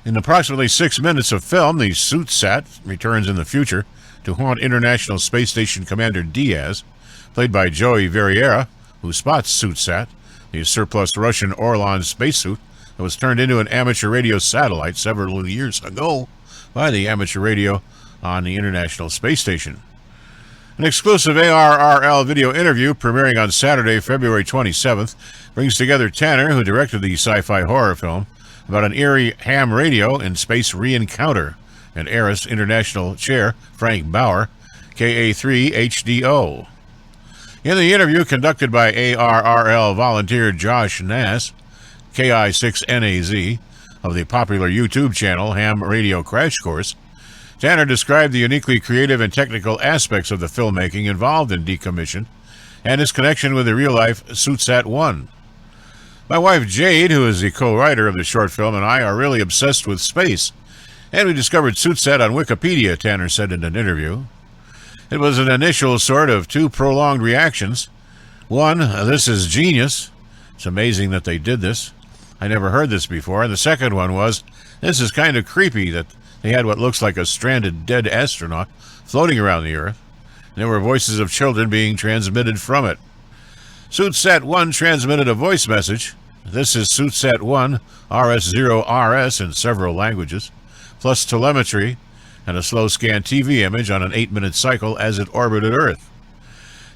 In approximately 6 minutes of film, the SUITSAT returns in the future to haunt International Space Station Commander Diaz, played by Joey Vieira, who spots SUITSAT, the surplus Russian Orlan spacesuit that was turned into an amateur radio satellite several years ago by the amateur radio on the International Space Station. An exclusive ARRL video interview premiering on Saturday, February 27th, brings together Tanner, who directed the sci-fi horror film about an eerie ham radio in space re-encounter, and ARRS International Chair Frank Bauer, KA3HDO. In the interview conducted by ARRL volunteer Josh Nass, KI6NAZ, of the popular YouTube channel Ham Radio Crash Course, Tanner described the uniquely creative and technical aspects of the filmmaking involved in Decommissioned and his connection with the real-life SUITSAT-1. My wife Jade, who is the co-writer of the short film, and I are really obsessed with space, and we discovered SUITSAT on Wikipedia, Tanner said in an interview. It was an initial sort of two prolonged reactions. One, this is genius. It's amazing that they did this. I never heard this before. And the second one was, this is kind of creepy that they had what looks like a stranded dead astronaut floating around the Earth. And there were voices of children being transmitted from it. SUITSAT-1 transmitted a voice message. This is SUITSAT-1, RS0RS in several languages, plus telemetry and a slow scan TV image on an 8-minute cycle as it orbited Earth.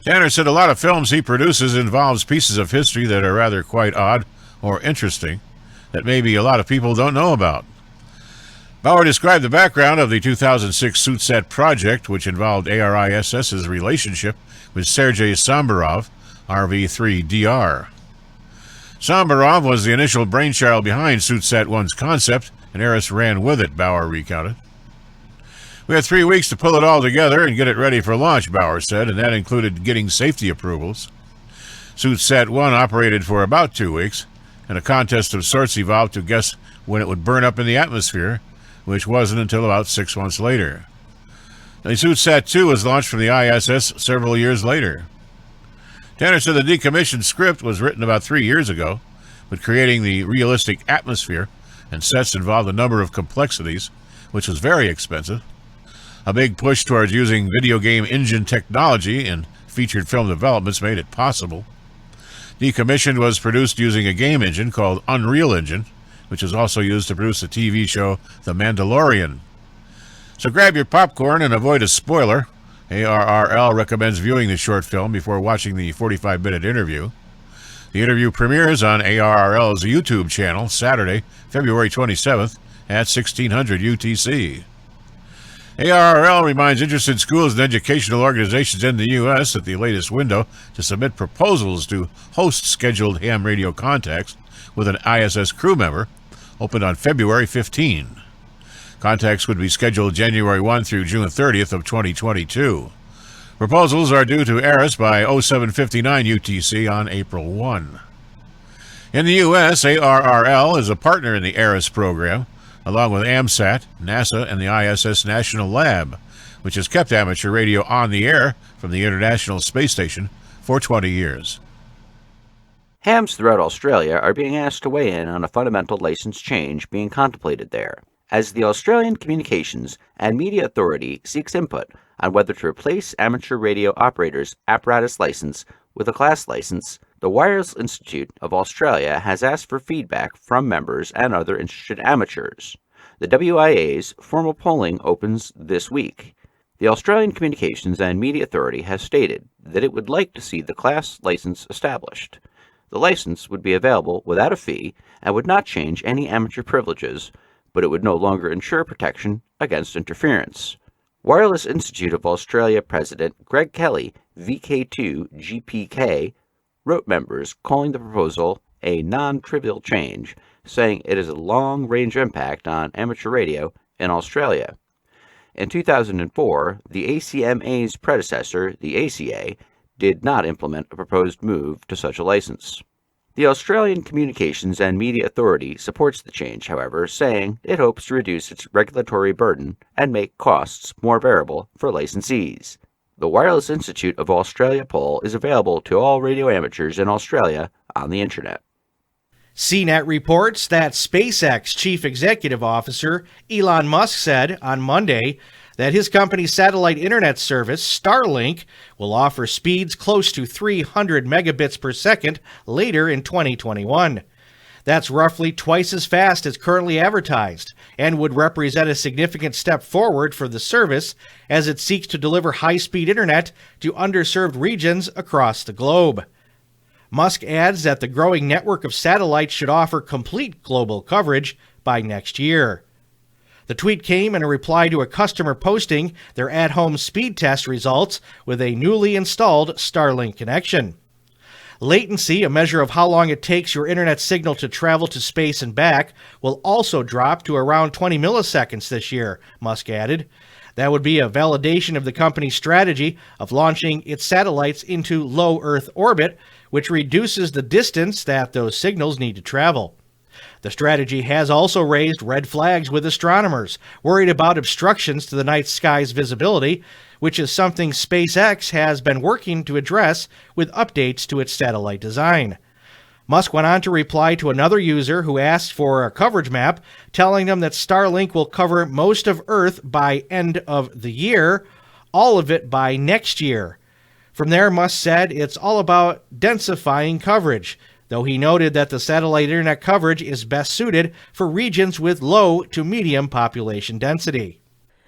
Tanner said a lot of films he produces involves pieces of history that are rather quite odd or interesting that maybe a lot of people don't know about. Bauer described the background of the 2006 SUITSAT project, which involved ARISS's relationship with Sergei Sambarov, RV-3DR. Sambarov was the initial brainchild behind SUITSAT-1's concept, and ARRS ran with it, Bauer recounted. We had 3 weeks to pull it all together and get it ready for launch, Bauer said, and that included getting safety approvals. SUITSAT-1 operated for about 2 weeks, and a contest of sorts evolved to guess when it would burn up in the atmosphere, which wasn't until about 6 months later. The SUITSAT-2 was launched from the ISS several years later. Tanner said the decommissioned script was written about 3 years ago, but creating the realistic atmosphere and sets involved a number of complexities, which was very expensive. A big push towards using video game engine technology in featured film developments made it possible. Decommissioned was produced using a game engine called Unreal Engine, which is also used to produce the TV show The Mandalorian. So grab your popcorn and avoid a spoiler. ARRL recommends viewing the short film before watching the 45-minute interview. The interview premieres on ARRL's YouTube channel Saturday, February 27th at 1600 UTC. ARRL reminds interested schools and educational organizations in the U.S. that the latest window to submit proposals to host scheduled ham radio contacts with an ISS crew member opened on February 15. Contacts would be scheduled January 1 through June 30th of 2022. Proposals are due to ARRS by 0759 UTC on April 1. In the U.S., ARRL is a partner in the ARRS program, along with AMSAT, NASA, and the ISS National Lab, which has kept amateur radio on the air from the International Space Station for 20 years. Hams throughout Australia are being asked to weigh in on a fundamental license change being contemplated there, as the Australian Communications and Media Authority seeks input on whether to replace amateur radio operators' apparatus license with a class license. The Wireless Institute of Australia has asked for feedback from members and other interested amateurs. The WIA's formal polling opens this week. The Australian Communications and Media Authority has stated that it would like to see the class license established. The license would be available without a fee and would not change any amateur privileges, but it would no longer ensure protection against interference. Wireless Institute of Australia President Greg Kelly, VK2GPK, wrote members calling the proposal a non-trivial change, saying it is a long-range impact on amateur radio in Australia. In 2004, the ACMA's predecessor, the ACA, did not implement a proposed move to such a license. The Australian Communications and Media Authority supports the change, however, saying it hopes to reduce its regulatory burden and make costs more bearable for licensees. The Wireless Institute of Australia poll is available to all radio amateurs in Australia on the internet. CNET reports that SpaceX Chief Executive Officer Elon Musk said on Monday that his company's satellite internet service, Starlink, will offer speeds close to 300 megabits per second later in 2021. That's roughly twice as fast as currently advertised and would represent a significant step forward for the service as it seeks to deliver high-speed internet to underserved regions across the globe. Musk adds that the growing network of satellites should offer complete global coverage by next year. The tweet came in a reply to a customer posting their at-home speed test results with a newly installed Starlink connection. Latency, a measure of how long it takes your internet signal to travel to space and back, will also drop to around 20 milliseconds this year, Musk added. That would be a validation of the company's strategy of launching its satellites into low Earth orbit, which reduces the distance that those signals need to travel. The strategy has also raised red flags with astronomers, worried about obstructions to the night sky's visibility, which is something SpaceX has been working to address with updates to its satellite design. Musk went on to reply to another user who asked for a coverage map, telling them that Starlink will cover most of Earth by end of the year, all of it by next year. From there, Musk said it's all about densifying coverage, though he noted that the satellite internet coverage is best suited for regions with low to medium population density.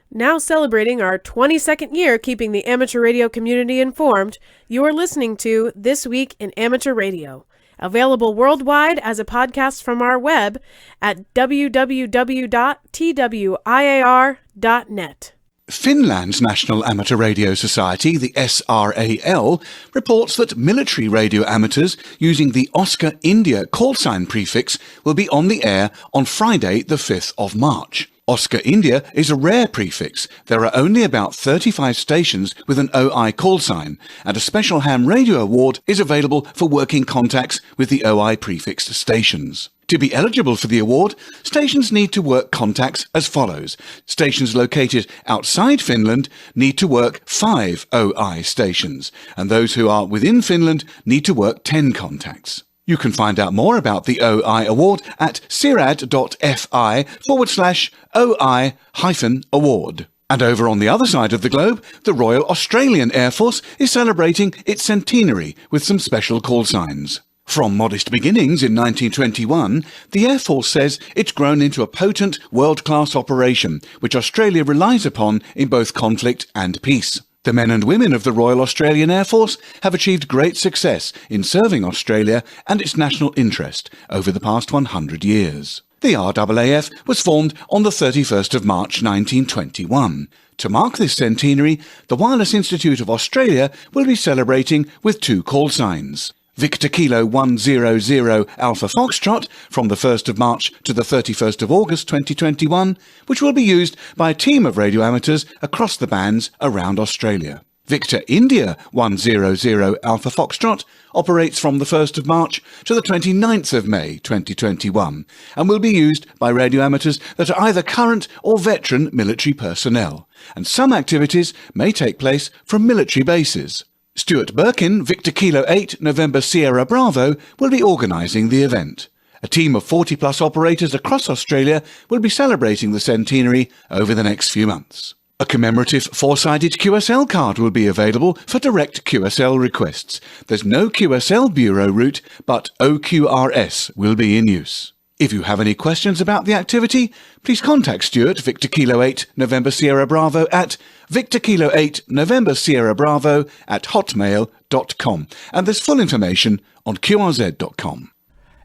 Now celebrating our 22nd year keeping the amateur radio community informed, you are listening to This Week in Amateur Radio, available worldwide as a podcast from our web at www.twiar.net. Finland's National Amateur Radio Society, the SRAL, reports that military radio amateurs using the Oscar India callsign prefix will be on the air on Friday, the 5th of March. Oscar India is a rare prefix. There are only about 35 stations with an OI callsign, and a special ham radio award is available for working contacts with the OI prefixed stations. To be eligible for the award, stations need to work contacts as follows. Stations located outside Finland need to work 5 OI stations, and those who are within Finland need to work 10 contacts. You can find out more about the OI award at cirad.fi/OI-award. And over on the other side of the globe, the Royal Australian Air Force is celebrating its centenary with some special call signs. From modest beginnings in 1921, the Air Force says it's grown into a potent, world-class operation, which Australia relies upon in both conflict and peace. The men and women of the Royal Australian Air Force have achieved great success in serving Australia and its national interest over the past 100 years. The RAAF was formed on the 31st of March 1921. To mark this centenary, the Wireless Institute of Australia will be celebrating with 2 call signs. Victor Kilo 100 Alpha Foxtrot from the 1st of March to the 31st of August 2021, which will be used by a team of radio amateurs across the bands around Australia. Victor India 100 Alpha Foxtrot operates from the 1st of March to the 29th of May 2021 and will be used by radio amateurs that are either current or veteran military personnel, and some activities may take place from military bases. Stuart Birkin, Victor Kilo 8, November Sierra Bravo, will be organising the event. A team of 40-plus operators across Australia will be celebrating the centenary over the next few months. A commemorative four-sided QSL card will be available for direct QSL requests. There's no QSL Bureau route, but OQRS will be in use. If you have any questions about the activity, please contact Stuart, Victor Kilo 8, November Sierra Bravo at Victor Kilo 8, November Sierra Bravo at hotmail.com. And there's full information on QRZ.com.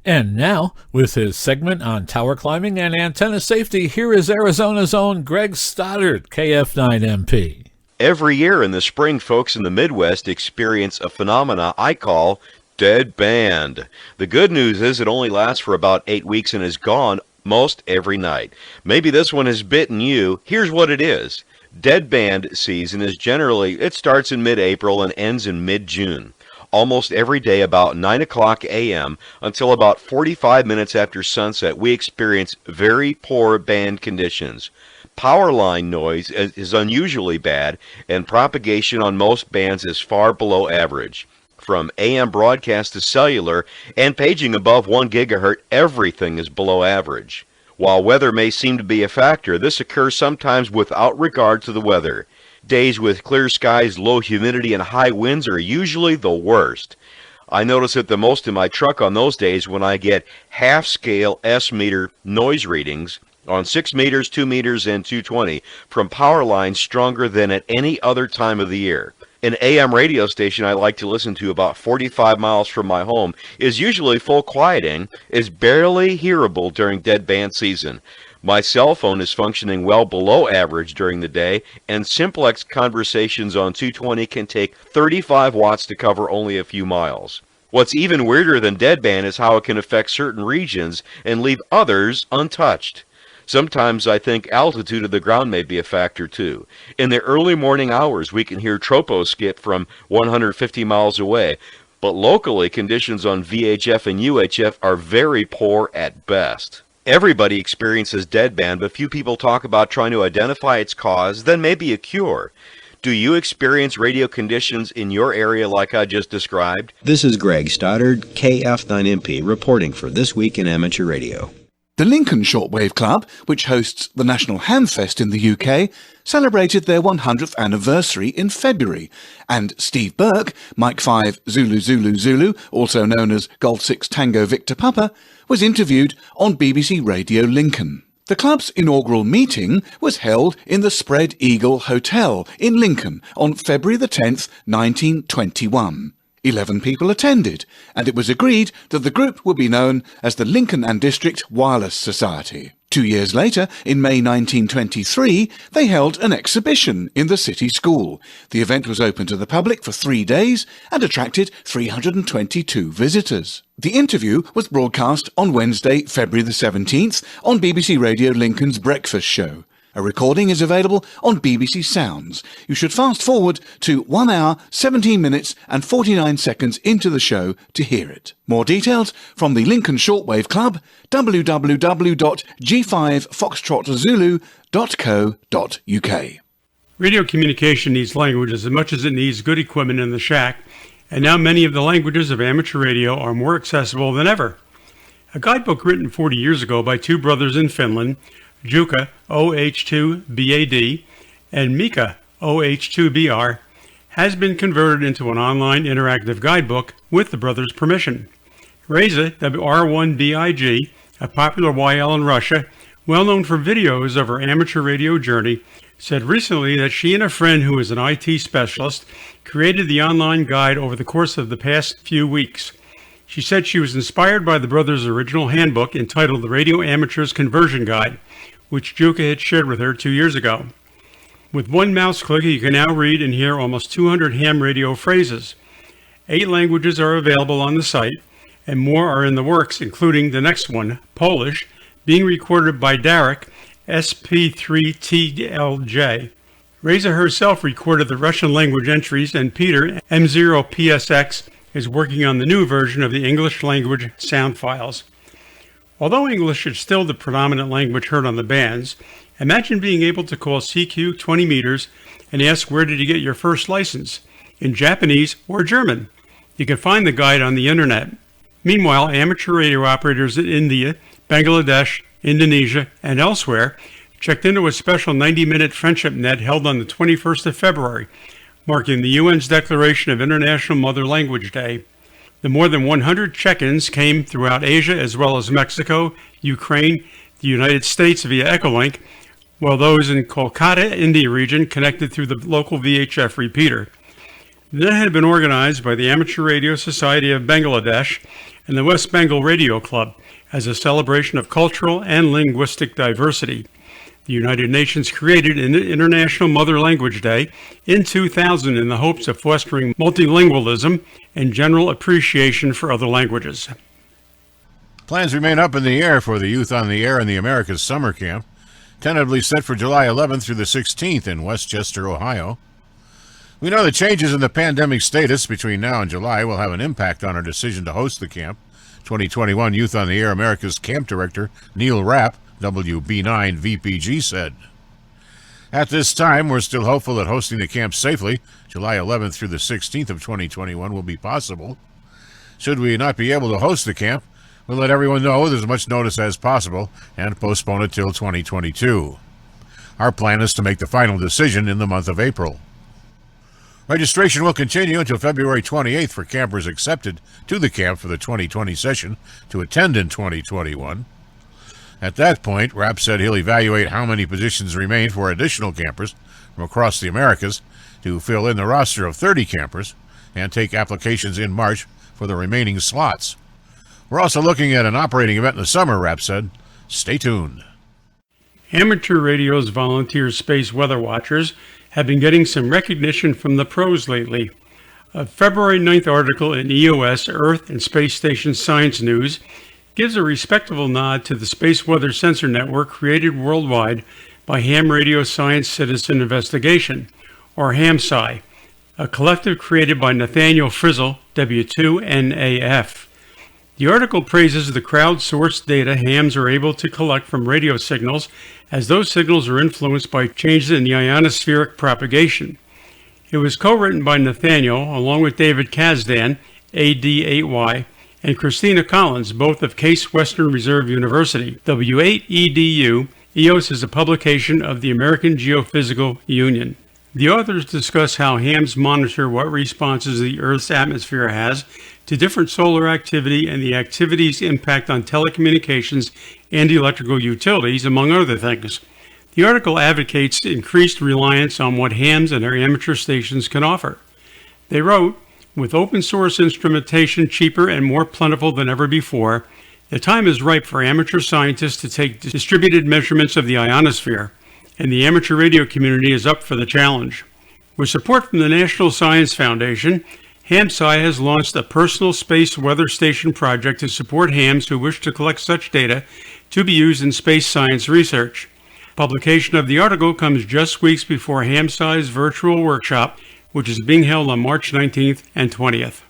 And now, with his segment on tower climbing and antenna safety, here is Arizona's own Greg Stoddard, KF9MP. Every year in the spring, folks in the Midwest experience a phenomena I call dead band. The good news is it only lasts for about 8 weeks and is gone most every night. Maybe this one has bitten you. Here's what it is. Dead band season is generally, it starts in mid-April and ends in mid-June. Almost every day about 9 o'clock a.m. until about 45 minutes after sunset, we experience very poor band conditions. Power line noise is unusually bad, and propagation on most bands is far below average. From AM broadcast to cellular and paging above 1 gigahertz, everything is below average. While weather may seem to be a factor, this occurs sometimes without regard to the weather. Days with clear skies, low humidity, and high winds are usually the worst. I notice it the most in my truck on those days when I get half-scale S-meter noise readings on 6 meters, 2 meters, and 220 from power lines stronger than at any other time of the year. An AM radio station I like to listen to about 45 miles from my home is usually full quieting, is barely hearable during dead band season. My cell phone is functioning well below average during the day, and simplex conversations on 220 can take 35 watts to cover only a few miles. What's even weirder than deadband is how it can affect certain regions and leave others untouched. Sometimes I think altitude of the ground may be a factor too. In the early morning hours, we can hear troposkip from 150 miles away, but locally conditions on VHF and UHF are very poor at best. Everybody experiences deadband, but few people talk about trying to identify its cause, then maybe a cure. Do you experience radio conditions in your area like I just described? This is Greg Stoddard, KF9MP, reporting for This Week in Amateur Radio. The Lincoln Shortwave Club, which hosts the National Hamfest in the UK, celebrated their 100th anniversary in February, and Steve Burke, Mike 5 Zulu Zulu Zulu, also known as Golf 6 Tango Victor Papa, was interviewed on BBC Radio Lincoln. The club's inaugural meeting was held in the Spread Eagle Hotel in Lincoln on February the 10th, 1921. 11 people attended, and it was agreed that the group would be known as the Lincoln and District Wireless Society. 2 years later, in May 1923, they held an exhibition in the city school. The event was open to the public for 3 days and attracted 322 visitors. The interview was broadcast on Wednesday, February the 17th, on BBC Radio Lincoln's Breakfast Show. A recording is available on BBC Sounds. You should fast forward to 1 hour, 17 minutes and 49 seconds into the show to hear it. More details from the Lincoln Shortwave Club, www.g5foxtrotzulu.co.uk. Radio communication needs language as much as it needs good equipment in the shack, and now many of the languages of amateur radio are more accessible than ever. A guidebook written 40 years ago by two brothers in Finland, Jukka, OH2BAD, and Mika, OH2BR, has been converted into an online interactive guidebook with the brothers' permission. Reza, R1BIG, a popular YL in Russia, well known for videos of her amateur radio journey, said recently that she and a friend who is an IT specialist created the online guide over the course of the past few weeks. She said she was inspired by the brothers' original handbook entitled The Radio Amateur's Conversion Guide, which Jukka had shared with her 2 years ago. With one mouse click, you can now read and hear almost 200 ham radio phrases. 8 languages are available on the site, and more are in the works, including the next one, Polish, being recorded by Darek, SP3TLJ. Reza herself recorded the Russian language entries, and Peter, M0PSX, is working on the new version of the English language sound files. Although English is still the predominant language heard on the bands, imagine being able to call CQ 20 meters and ask, "Where did you get your first license?" in Japanese or German. You can find the guide on the internet. Meanwhile, amateur radio operators in India, Bangladesh, Indonesia, and elsewhere checked into a special 90-minute friendship net held on the 21st of February, marking the UN's declaration of International Mother Language Day. The more than 100 check-ins came throughout Asia as well as Mexico, Ukraine, the United States via Echolink, while those in Kolkata, India region connected through the local VHF repeater. The net had been organized by the Amateur Radio Society of Bangladesh and the West Bengal Radio Club as a celebration of cultural and linguistic diversity. The United Nations created an International Mother Language Day in 2000 in the hopes of fostering multilingualism and general appreciation for other languages. Plans remain up in the air for the Youth on the Air in the Americas Summer Camp, tentatively set for July 11th through the 16th in Westchester, Ohio. We know the changes in the pandemic status between now and July will have an impact on our decision to host the camp. 2021 Youth on the Air America's Camp Director Neil Rapp, WB9 VPG, said. At this time, we're still hopeful that hosting the camp safely, July 11th through the 16th of 2021, will be possible. Should we not be able to host the camp, we'll let everyone know with as much notice as possible and postpone it till 2022. Our plan is to make the final decision in the month of April. Registration will continue until February 28th for campers accepted to the camp for the 2020 session to attend in 2021. At that point, Rapp said he'll evaluate how many positions remain for additional campers from across the Americas to fill in the roster of 30 campers and take applications in March for the remaining slots. We're also looking at an operating event in the summer, Rapp said. Stay tuned. Amateur radio's volunteer space weather watchers have been getting some recognition from the pros lately. A February 9th article in EOS Earth and Space Station Science News gives a respectable nod to the Space Weather Sensor Network created worldwide by Ham Radio Science Citizen Investigation, or HAMSCI, a collective created by Nathaniel Frizzle, W2NAF. The article praises the crowdsourced data hams are able to collect from radio signals, as those signals are influenced by changes in the ionospheric propagation. It was co-written by Nathaniel, along with David Kazdan, AD8Y, and Christina Collins, both of Case Western Reserve University, W8EDU. EOS is a publication of the American Geophysical Union. The authors discuss how hams monitor what responses the Earth's atmosphere has to different solar activity and the activity's impact on telecommunications and electrical utilities, among other things. The article advocates increased reliance on what hams and their amateur stations can offer. They wrote, with open source instrumentation cheaper and more plentiful than ever before, the time is ripe for amateur scientists to take distributed measurements of the ionosphere, and the amateur radio community is up for the challenge. With support from the National Science Foundation, HAMSCI has launched a personal space weather station project to support hams who wish to collect such data to be used in space science research. Publication of the article comes just weeks before HAMSCI's virtual workshop, which is being held on March 19th and 20th.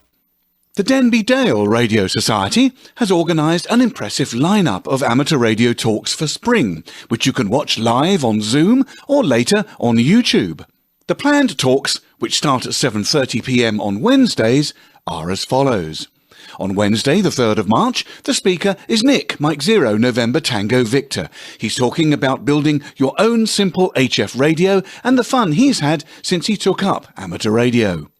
The Denby Dale Radio Society has organised an impressive lineup of amateur radio talks for spring, which you can watch live on Zoom or later on YouTube. The planned talks, which start at 7:30 p.m. on Wednesdays, are as follows. On Wednesday, the 3rd of March, the speaker is Nick, Mike 0, November Tango Victor. He's talking about building your own simple HF radio and the fun he's had since he took up amateur radio.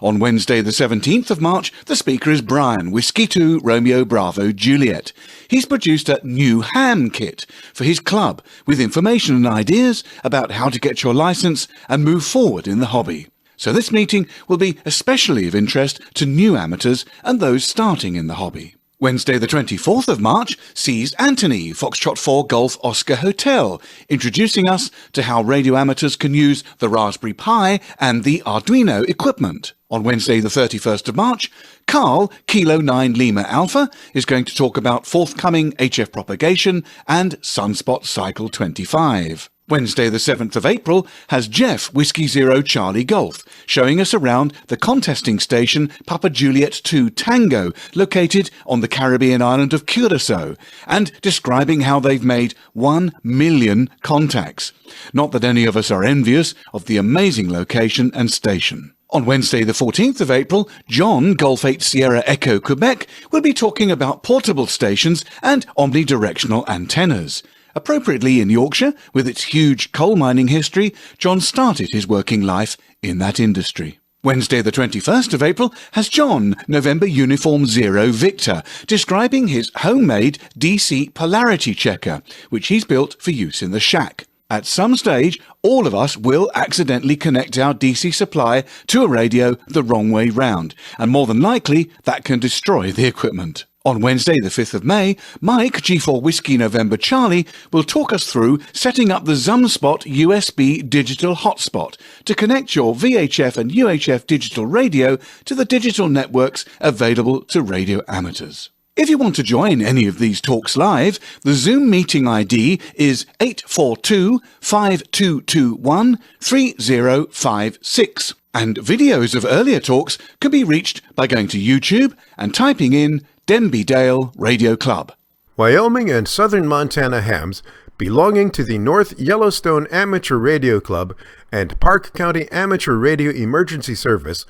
On Wednesday, the 17th of March, the speaker is Brian, Whiskey 2, Romeo Bravo Juliet. He's produced a new ham kit for his club with information and ideas about how to get your license and move forward in the hobby. So this meeting will be especially of interest to new amateurs and those starting in the hobby. Wednesday the 24th of March sees Anthony, Foxtrot 4 Golf Oscar Hotel, introducing us to how radio amateurs can use the Raspberry Pi and the Arduino equipment. On Wednesday the 31st of March, Carl, Kilo 9 Lima Alpha, is going to talk about forthcoming HF propagation and Sunspot Cycle 25. Wednesday the 7th of April has Jeff, Whiskey 0 Charlie Golf, showing us around the contesting station Papa Juliet 2 Tango, located on the Caribbean island of Curaçao, and describing how they've made 1 million contacts. Not that any of us are envious of the amazing location and station. On Wednesday, the 14th of April, John, Golf 8 Sierra Echo Quebec, will be talking about portable stations and omnidirectional antennas. Appropriately in Yorkshire, with its huge coal mining history, John started his working life in that industry. Wednesday, the 21st of April, has John, November Uniform 0 Victor, describing his homemade DC polarity checker, which he's built for use in the shack. At some stage, all of us will accidentally connect our DC supply to a radio the wrong way round, and more than likely, that can destroy the equipment. On Wednesday, the 5th of May, Mike, G4 Whiskey November Charlie, will talk us through setting up the ZumSpot USB digital hotspot to connect your VHF and UHF digital radio to the digital networks available to radio amateurs. If you want to join any of these talks live, the Zoom meeting ID is 842-5221-3056. And videos of earlier talks can be reached by going to YouTube and typing in Denby Dale Radio Club. Wyoming and southern Montana hams belonging to the North Yellowstone Amateur Radio Club and Park County Amateur Radio Emergency Service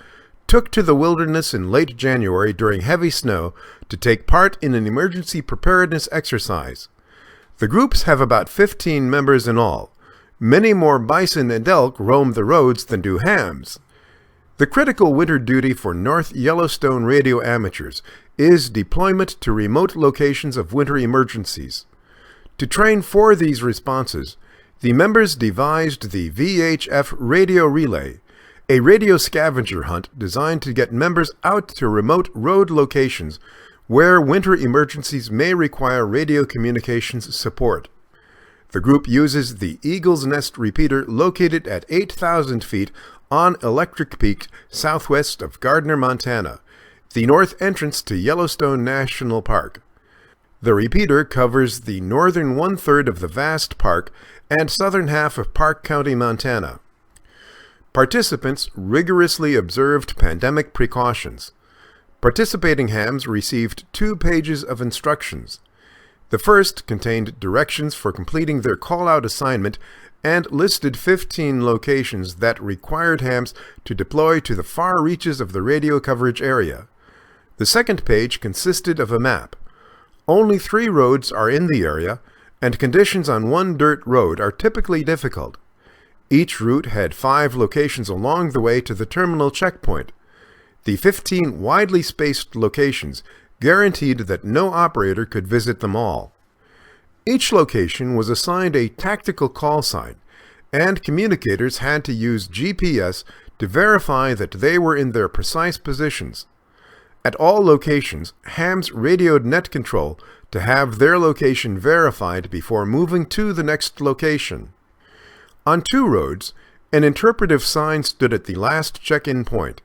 took to the wilderness in late January during heavy snow to take part in an emergency preparedness exercise. The groups have about 15 members in all. Many more bison and elk roam the roads than do hams. The critical winter duty for North Yellowstone radio amateurs is deployment to remote locations of winter emergencies. To train for these responses, the members devised the VHF Radio Relay, a radio scavenger hunt designed to get members out to remote road locations where winter emergencies may require radio communications support. The group uses the Eagle's Nest repeater located at 8,000 feet on Electric Peak southwest of Gardner, Montana, the north entrance to Yellowstone National Park. The repeater covers the northern one-third of the vast park and southern half of Park County, Montana. Participants rigorously observed pandemic precautions. Participating hams received 2 pages of instructions. The first contained directions for completing their call-out assignment and listed 15 locations that required hams to deploy to the far reaches of the radio coverage area. The second page consisted of a map. Only 3 roads are in the area, and conditions on one dirt road are typically difficult. Each route had 5 locations along the way to the terminal checkpoint. The 15 widely spaced locations guaranteed that no operator could visit them all. Each location was assigned a tactical call sign, and communicators had to use GPS to verify that they were in their precise positions. At all locations, hams radioed net control to have their location verified before moving to the next location. On 2 roads, an interpretive sign stood at the last check-in point.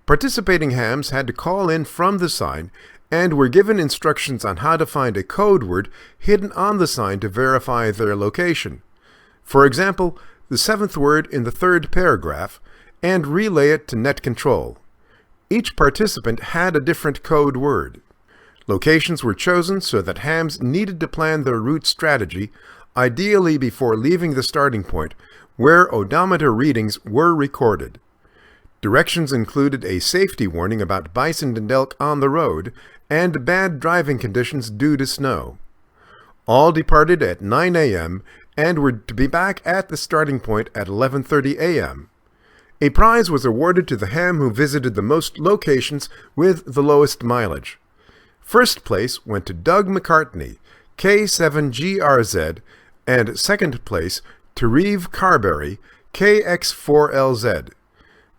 Participating hams had to call in from the sign and were given instructions on how to find a code word hidden on the sign to verify their location. For example, the 7th word in the 3rd paragraph, and relay it to net control. Each participant had a different code word. Locations were chosen so that hams needed to plan their route strategy, ideally before leaving the starting point, where odometer readings were recorded. Directions included a safety warning about bison and elk on the road, and bad driving conditions due to snow. All departed at 9 a.m. and were to be back at the starting point at 11:30 a.m. A prize was awarded to the ham who visited the most locations with the lowest mileage. First place went to Doug McCartney, K7GRZ, and second place to Reeve Carberry, KX4LZ.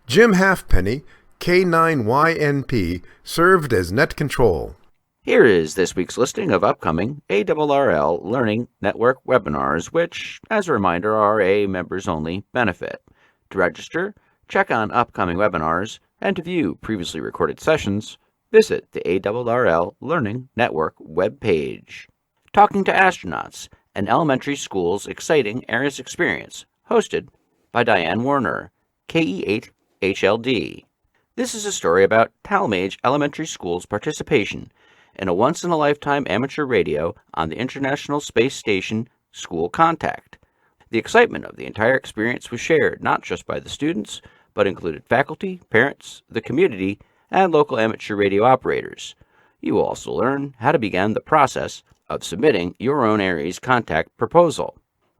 Jim Halfpenny, K9YNP, served as net control. Here is this week's listing of upcoming ARRL Learning Network webinars, which, as a reminder, are a members-only benefit. To register, check on upcoming webinars, and to view previously recorded sessions, visit the ARRL Learning Network webpage. Talking to Astronauts, an elementary school's exciting ARRS experience, hosted by Diane Warner, KE8HLD. This is a story about Talmadge Elementary School's participation in a once-in-a-lifetime amateur radio on the International Space Station School Contact. The excitement of the entire experience was shared not just by the students, but included faculty, parents, the community, and local amateur radio operators. You will also learn how to begin the process of submitting your own ARRI's contact proposal.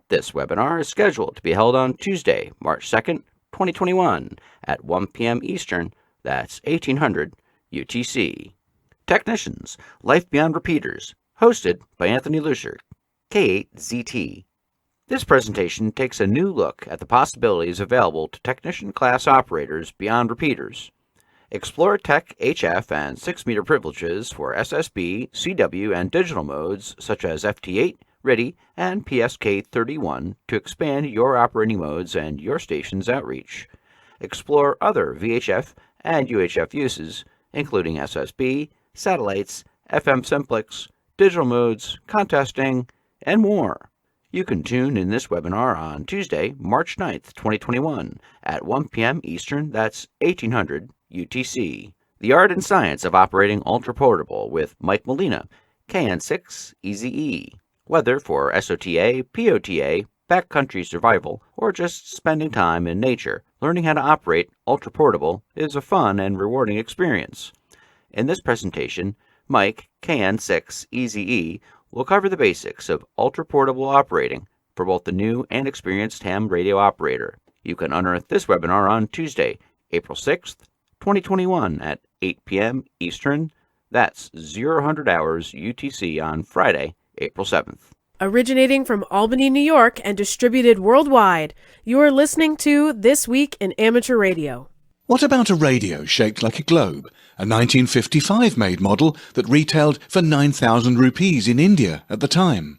This webinar is scheduled to be held on Tuesday, March 2nd, 2021 at 1 p.m. Eastern, that's 1800 UTC. Technicians, Life Beyond Repeaters, hosted by Anthony Lucier, K8ZT. This presentation takes a new look at the possibilities available to technician class operators beyond repeaters. Explore Tech HF and 6-meter privileges for SSB, CW, and digital modes such as FT8, RTTY, and PSK31 to expand your operating modes and your station's outreach. Explore other VHF and UHF uses, including SSB, satellites, FM simplex, digital modes, contesting, and more. You can tune in this webinar on Tuesday, March 9th, 2021 at 1 p.m. Eastern, that's 1800 UTC. The Art and Science of Operating Ultra Portable with Mike Molina, KN6EZE. Whether for SOTA, POTA, backcountry survival, or just spending time in nature, learning how to operate ultra portable is a fun and rewarding experience. In this presentation, Mike, KN6EZE, will cover the basics of ultra portable operating for both the new and experienced ham radio operator. You can unearth this webinar on Tuesday, April 6th, 2021 at 8 p.m. Eastern, that's 0000 hours UTC on Friday, April 7th. Originating from Albany, New York, and distributed worldwide, you are listening to This Week in Amateur Radio. What about a radio shaped like a globe, a 1955-made model that retailed for 9,000 rupees in India at the time?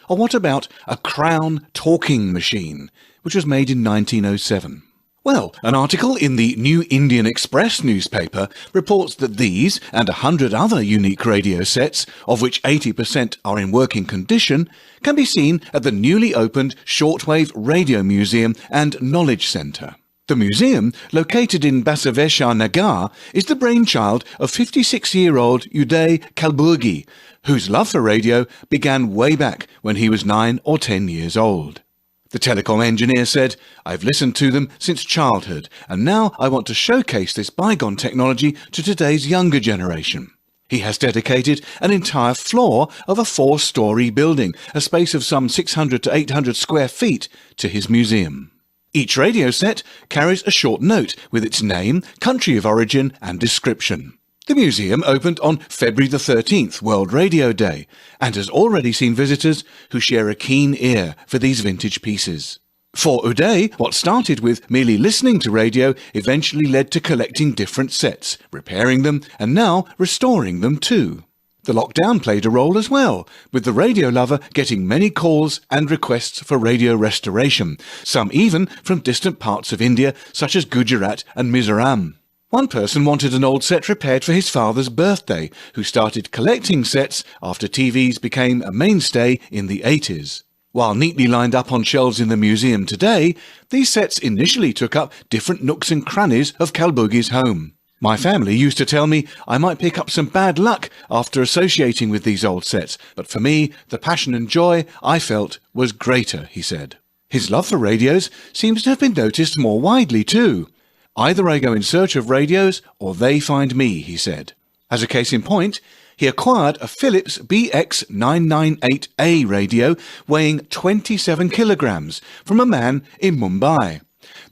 Or what about a Crown talking machine, which was made in 1907? Well, an article in the New Indian Express newspaper reports that these and 100 other unique radio sets, of which 80% are in working condition, can be seen at the newly opened Shortwave Radio Museum and Knowledge Centre. The museum, located in Basaveshwar Nagar, is the brainchild of 56-year-old Uday Kalburgi, whose love for radio began way back when he was 9 or 10 years old. The telecom engineer said, "I've listened to them since childhood, and now I want to showcase this bygone technology to today's younger generation." He has dedicated an entire floor of a 4-story building, a space of some 600 to 800 square feet, to his museum. Each radio set carries a short note with its name, country of origin, and description. The museum opened on February the 13th, World Radio Day, and has already seen visitors who share a keen ear for these vintage pieces. For Uday, what started with merely listening to radio eventually led to collecting different sets, repairing them, and now restoring them too. The lockdown played a role as well, with the radio lover getting many calls and requests for radio restoration, some even from distant parts of India such as Gujarat and Mizoram. One person wanted an old set repaired for his father's birthday, who started collecting sets after TVs became a mainstay in the 80s. While neatly lined up on shelves in the museum today, these sets initially took up different nooks and crannies of Kalburgi's home. My family used to tell me I might pick up some bad luck after associating with these old sets, but for me, the passion and joy I felt was greater, he said. His love for radios seems to have been noticed more widely too. "Either I go in search of radios, or they find me," he said. As a case in point, he acquired a Philips BX998A radio weighing 27 kilograms from a man in Mumbai.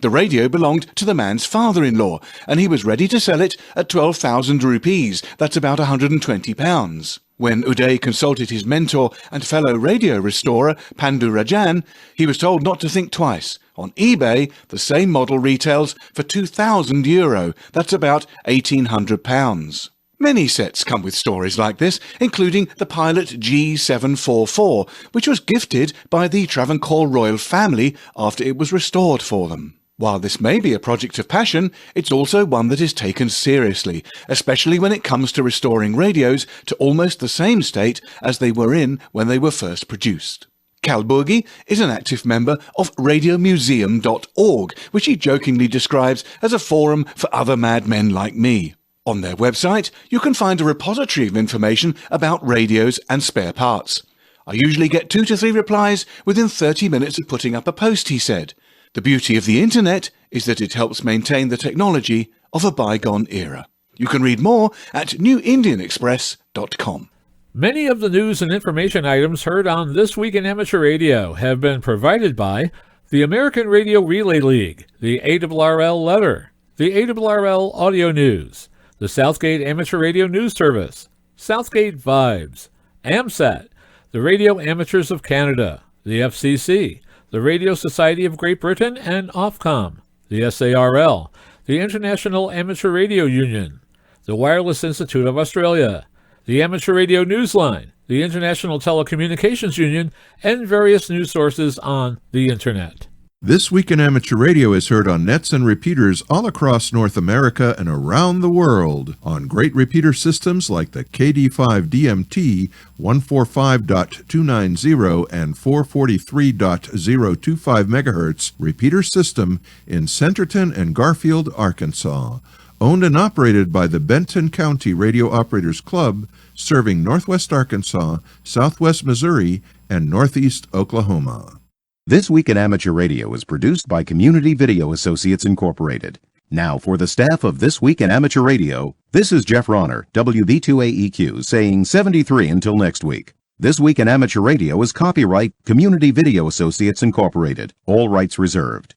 The radio belonged to the man's father-in-law, and he was ready to sell it at 12,000 rupees, that's about £120. When Uday consulted his mentor and fellow radio restorer, Pandu Rajan, he was told not to think twice. On eBay, the same model retails for €2,000, that's about £1,800. Many sets come with stories like this, including the Pilot G744, which was gifted by the Travancore royal family after it was restored for them. While this may be a project of passion, it's also one that is taken seriously, especially when it comes to restoring radios to almost the same state as they were in when they were first produced. Kalburgi is an active member of radiomuseum.org, which he jokingly describes as a forum for other madmen like me. On their website, you can find a repository of information about radios and spare parts. I usually get 2 to 3 replies within 30 minutes of putting up a post, he said. The beauty of the Internet is that it helps maintain the technology of a bygone era. You can read more at newindianexpress.com. Many of the news and information items heard on This Week in Amateur Radio have been provided by the American Radio Relay League, the ARRL Letter, the ARRL Audio News, the Southgate Amateur Radio News Service, Southgate Vibes, AMSAT, the Radio Amateurs of Canada, the FCC, the Radio Society of Great Britain and Ofcom, the SARL, the International Amateur Radio Union, the Wireless Institute of Australia, the Amateur Radio Newsline, the International Telecommunications Union, and various news sources on the Internet. This Week in Amateur Radio is heard on nets and repeaters all across North America and around the world on great repeater systems like the KD5 DMT 145.290 and 443.025 MHz repeater system in Centerton and Garfield, Arkansas. Owned and operated by the Benton County Radio Operators Club, serving Northwest Arkansas, Southwest Missouri, and Northeast Oklahoma. This Week in Amateur Radio is produced by Community Video Associates Incorporated. Now, for the staff of This Week in Amateur Radio, this is Jeff Ronner, WB2AEQ, saying 73 until next week. This Week in Amateur Radio is copyright Community Video Associates Incorporated. All rights reserved.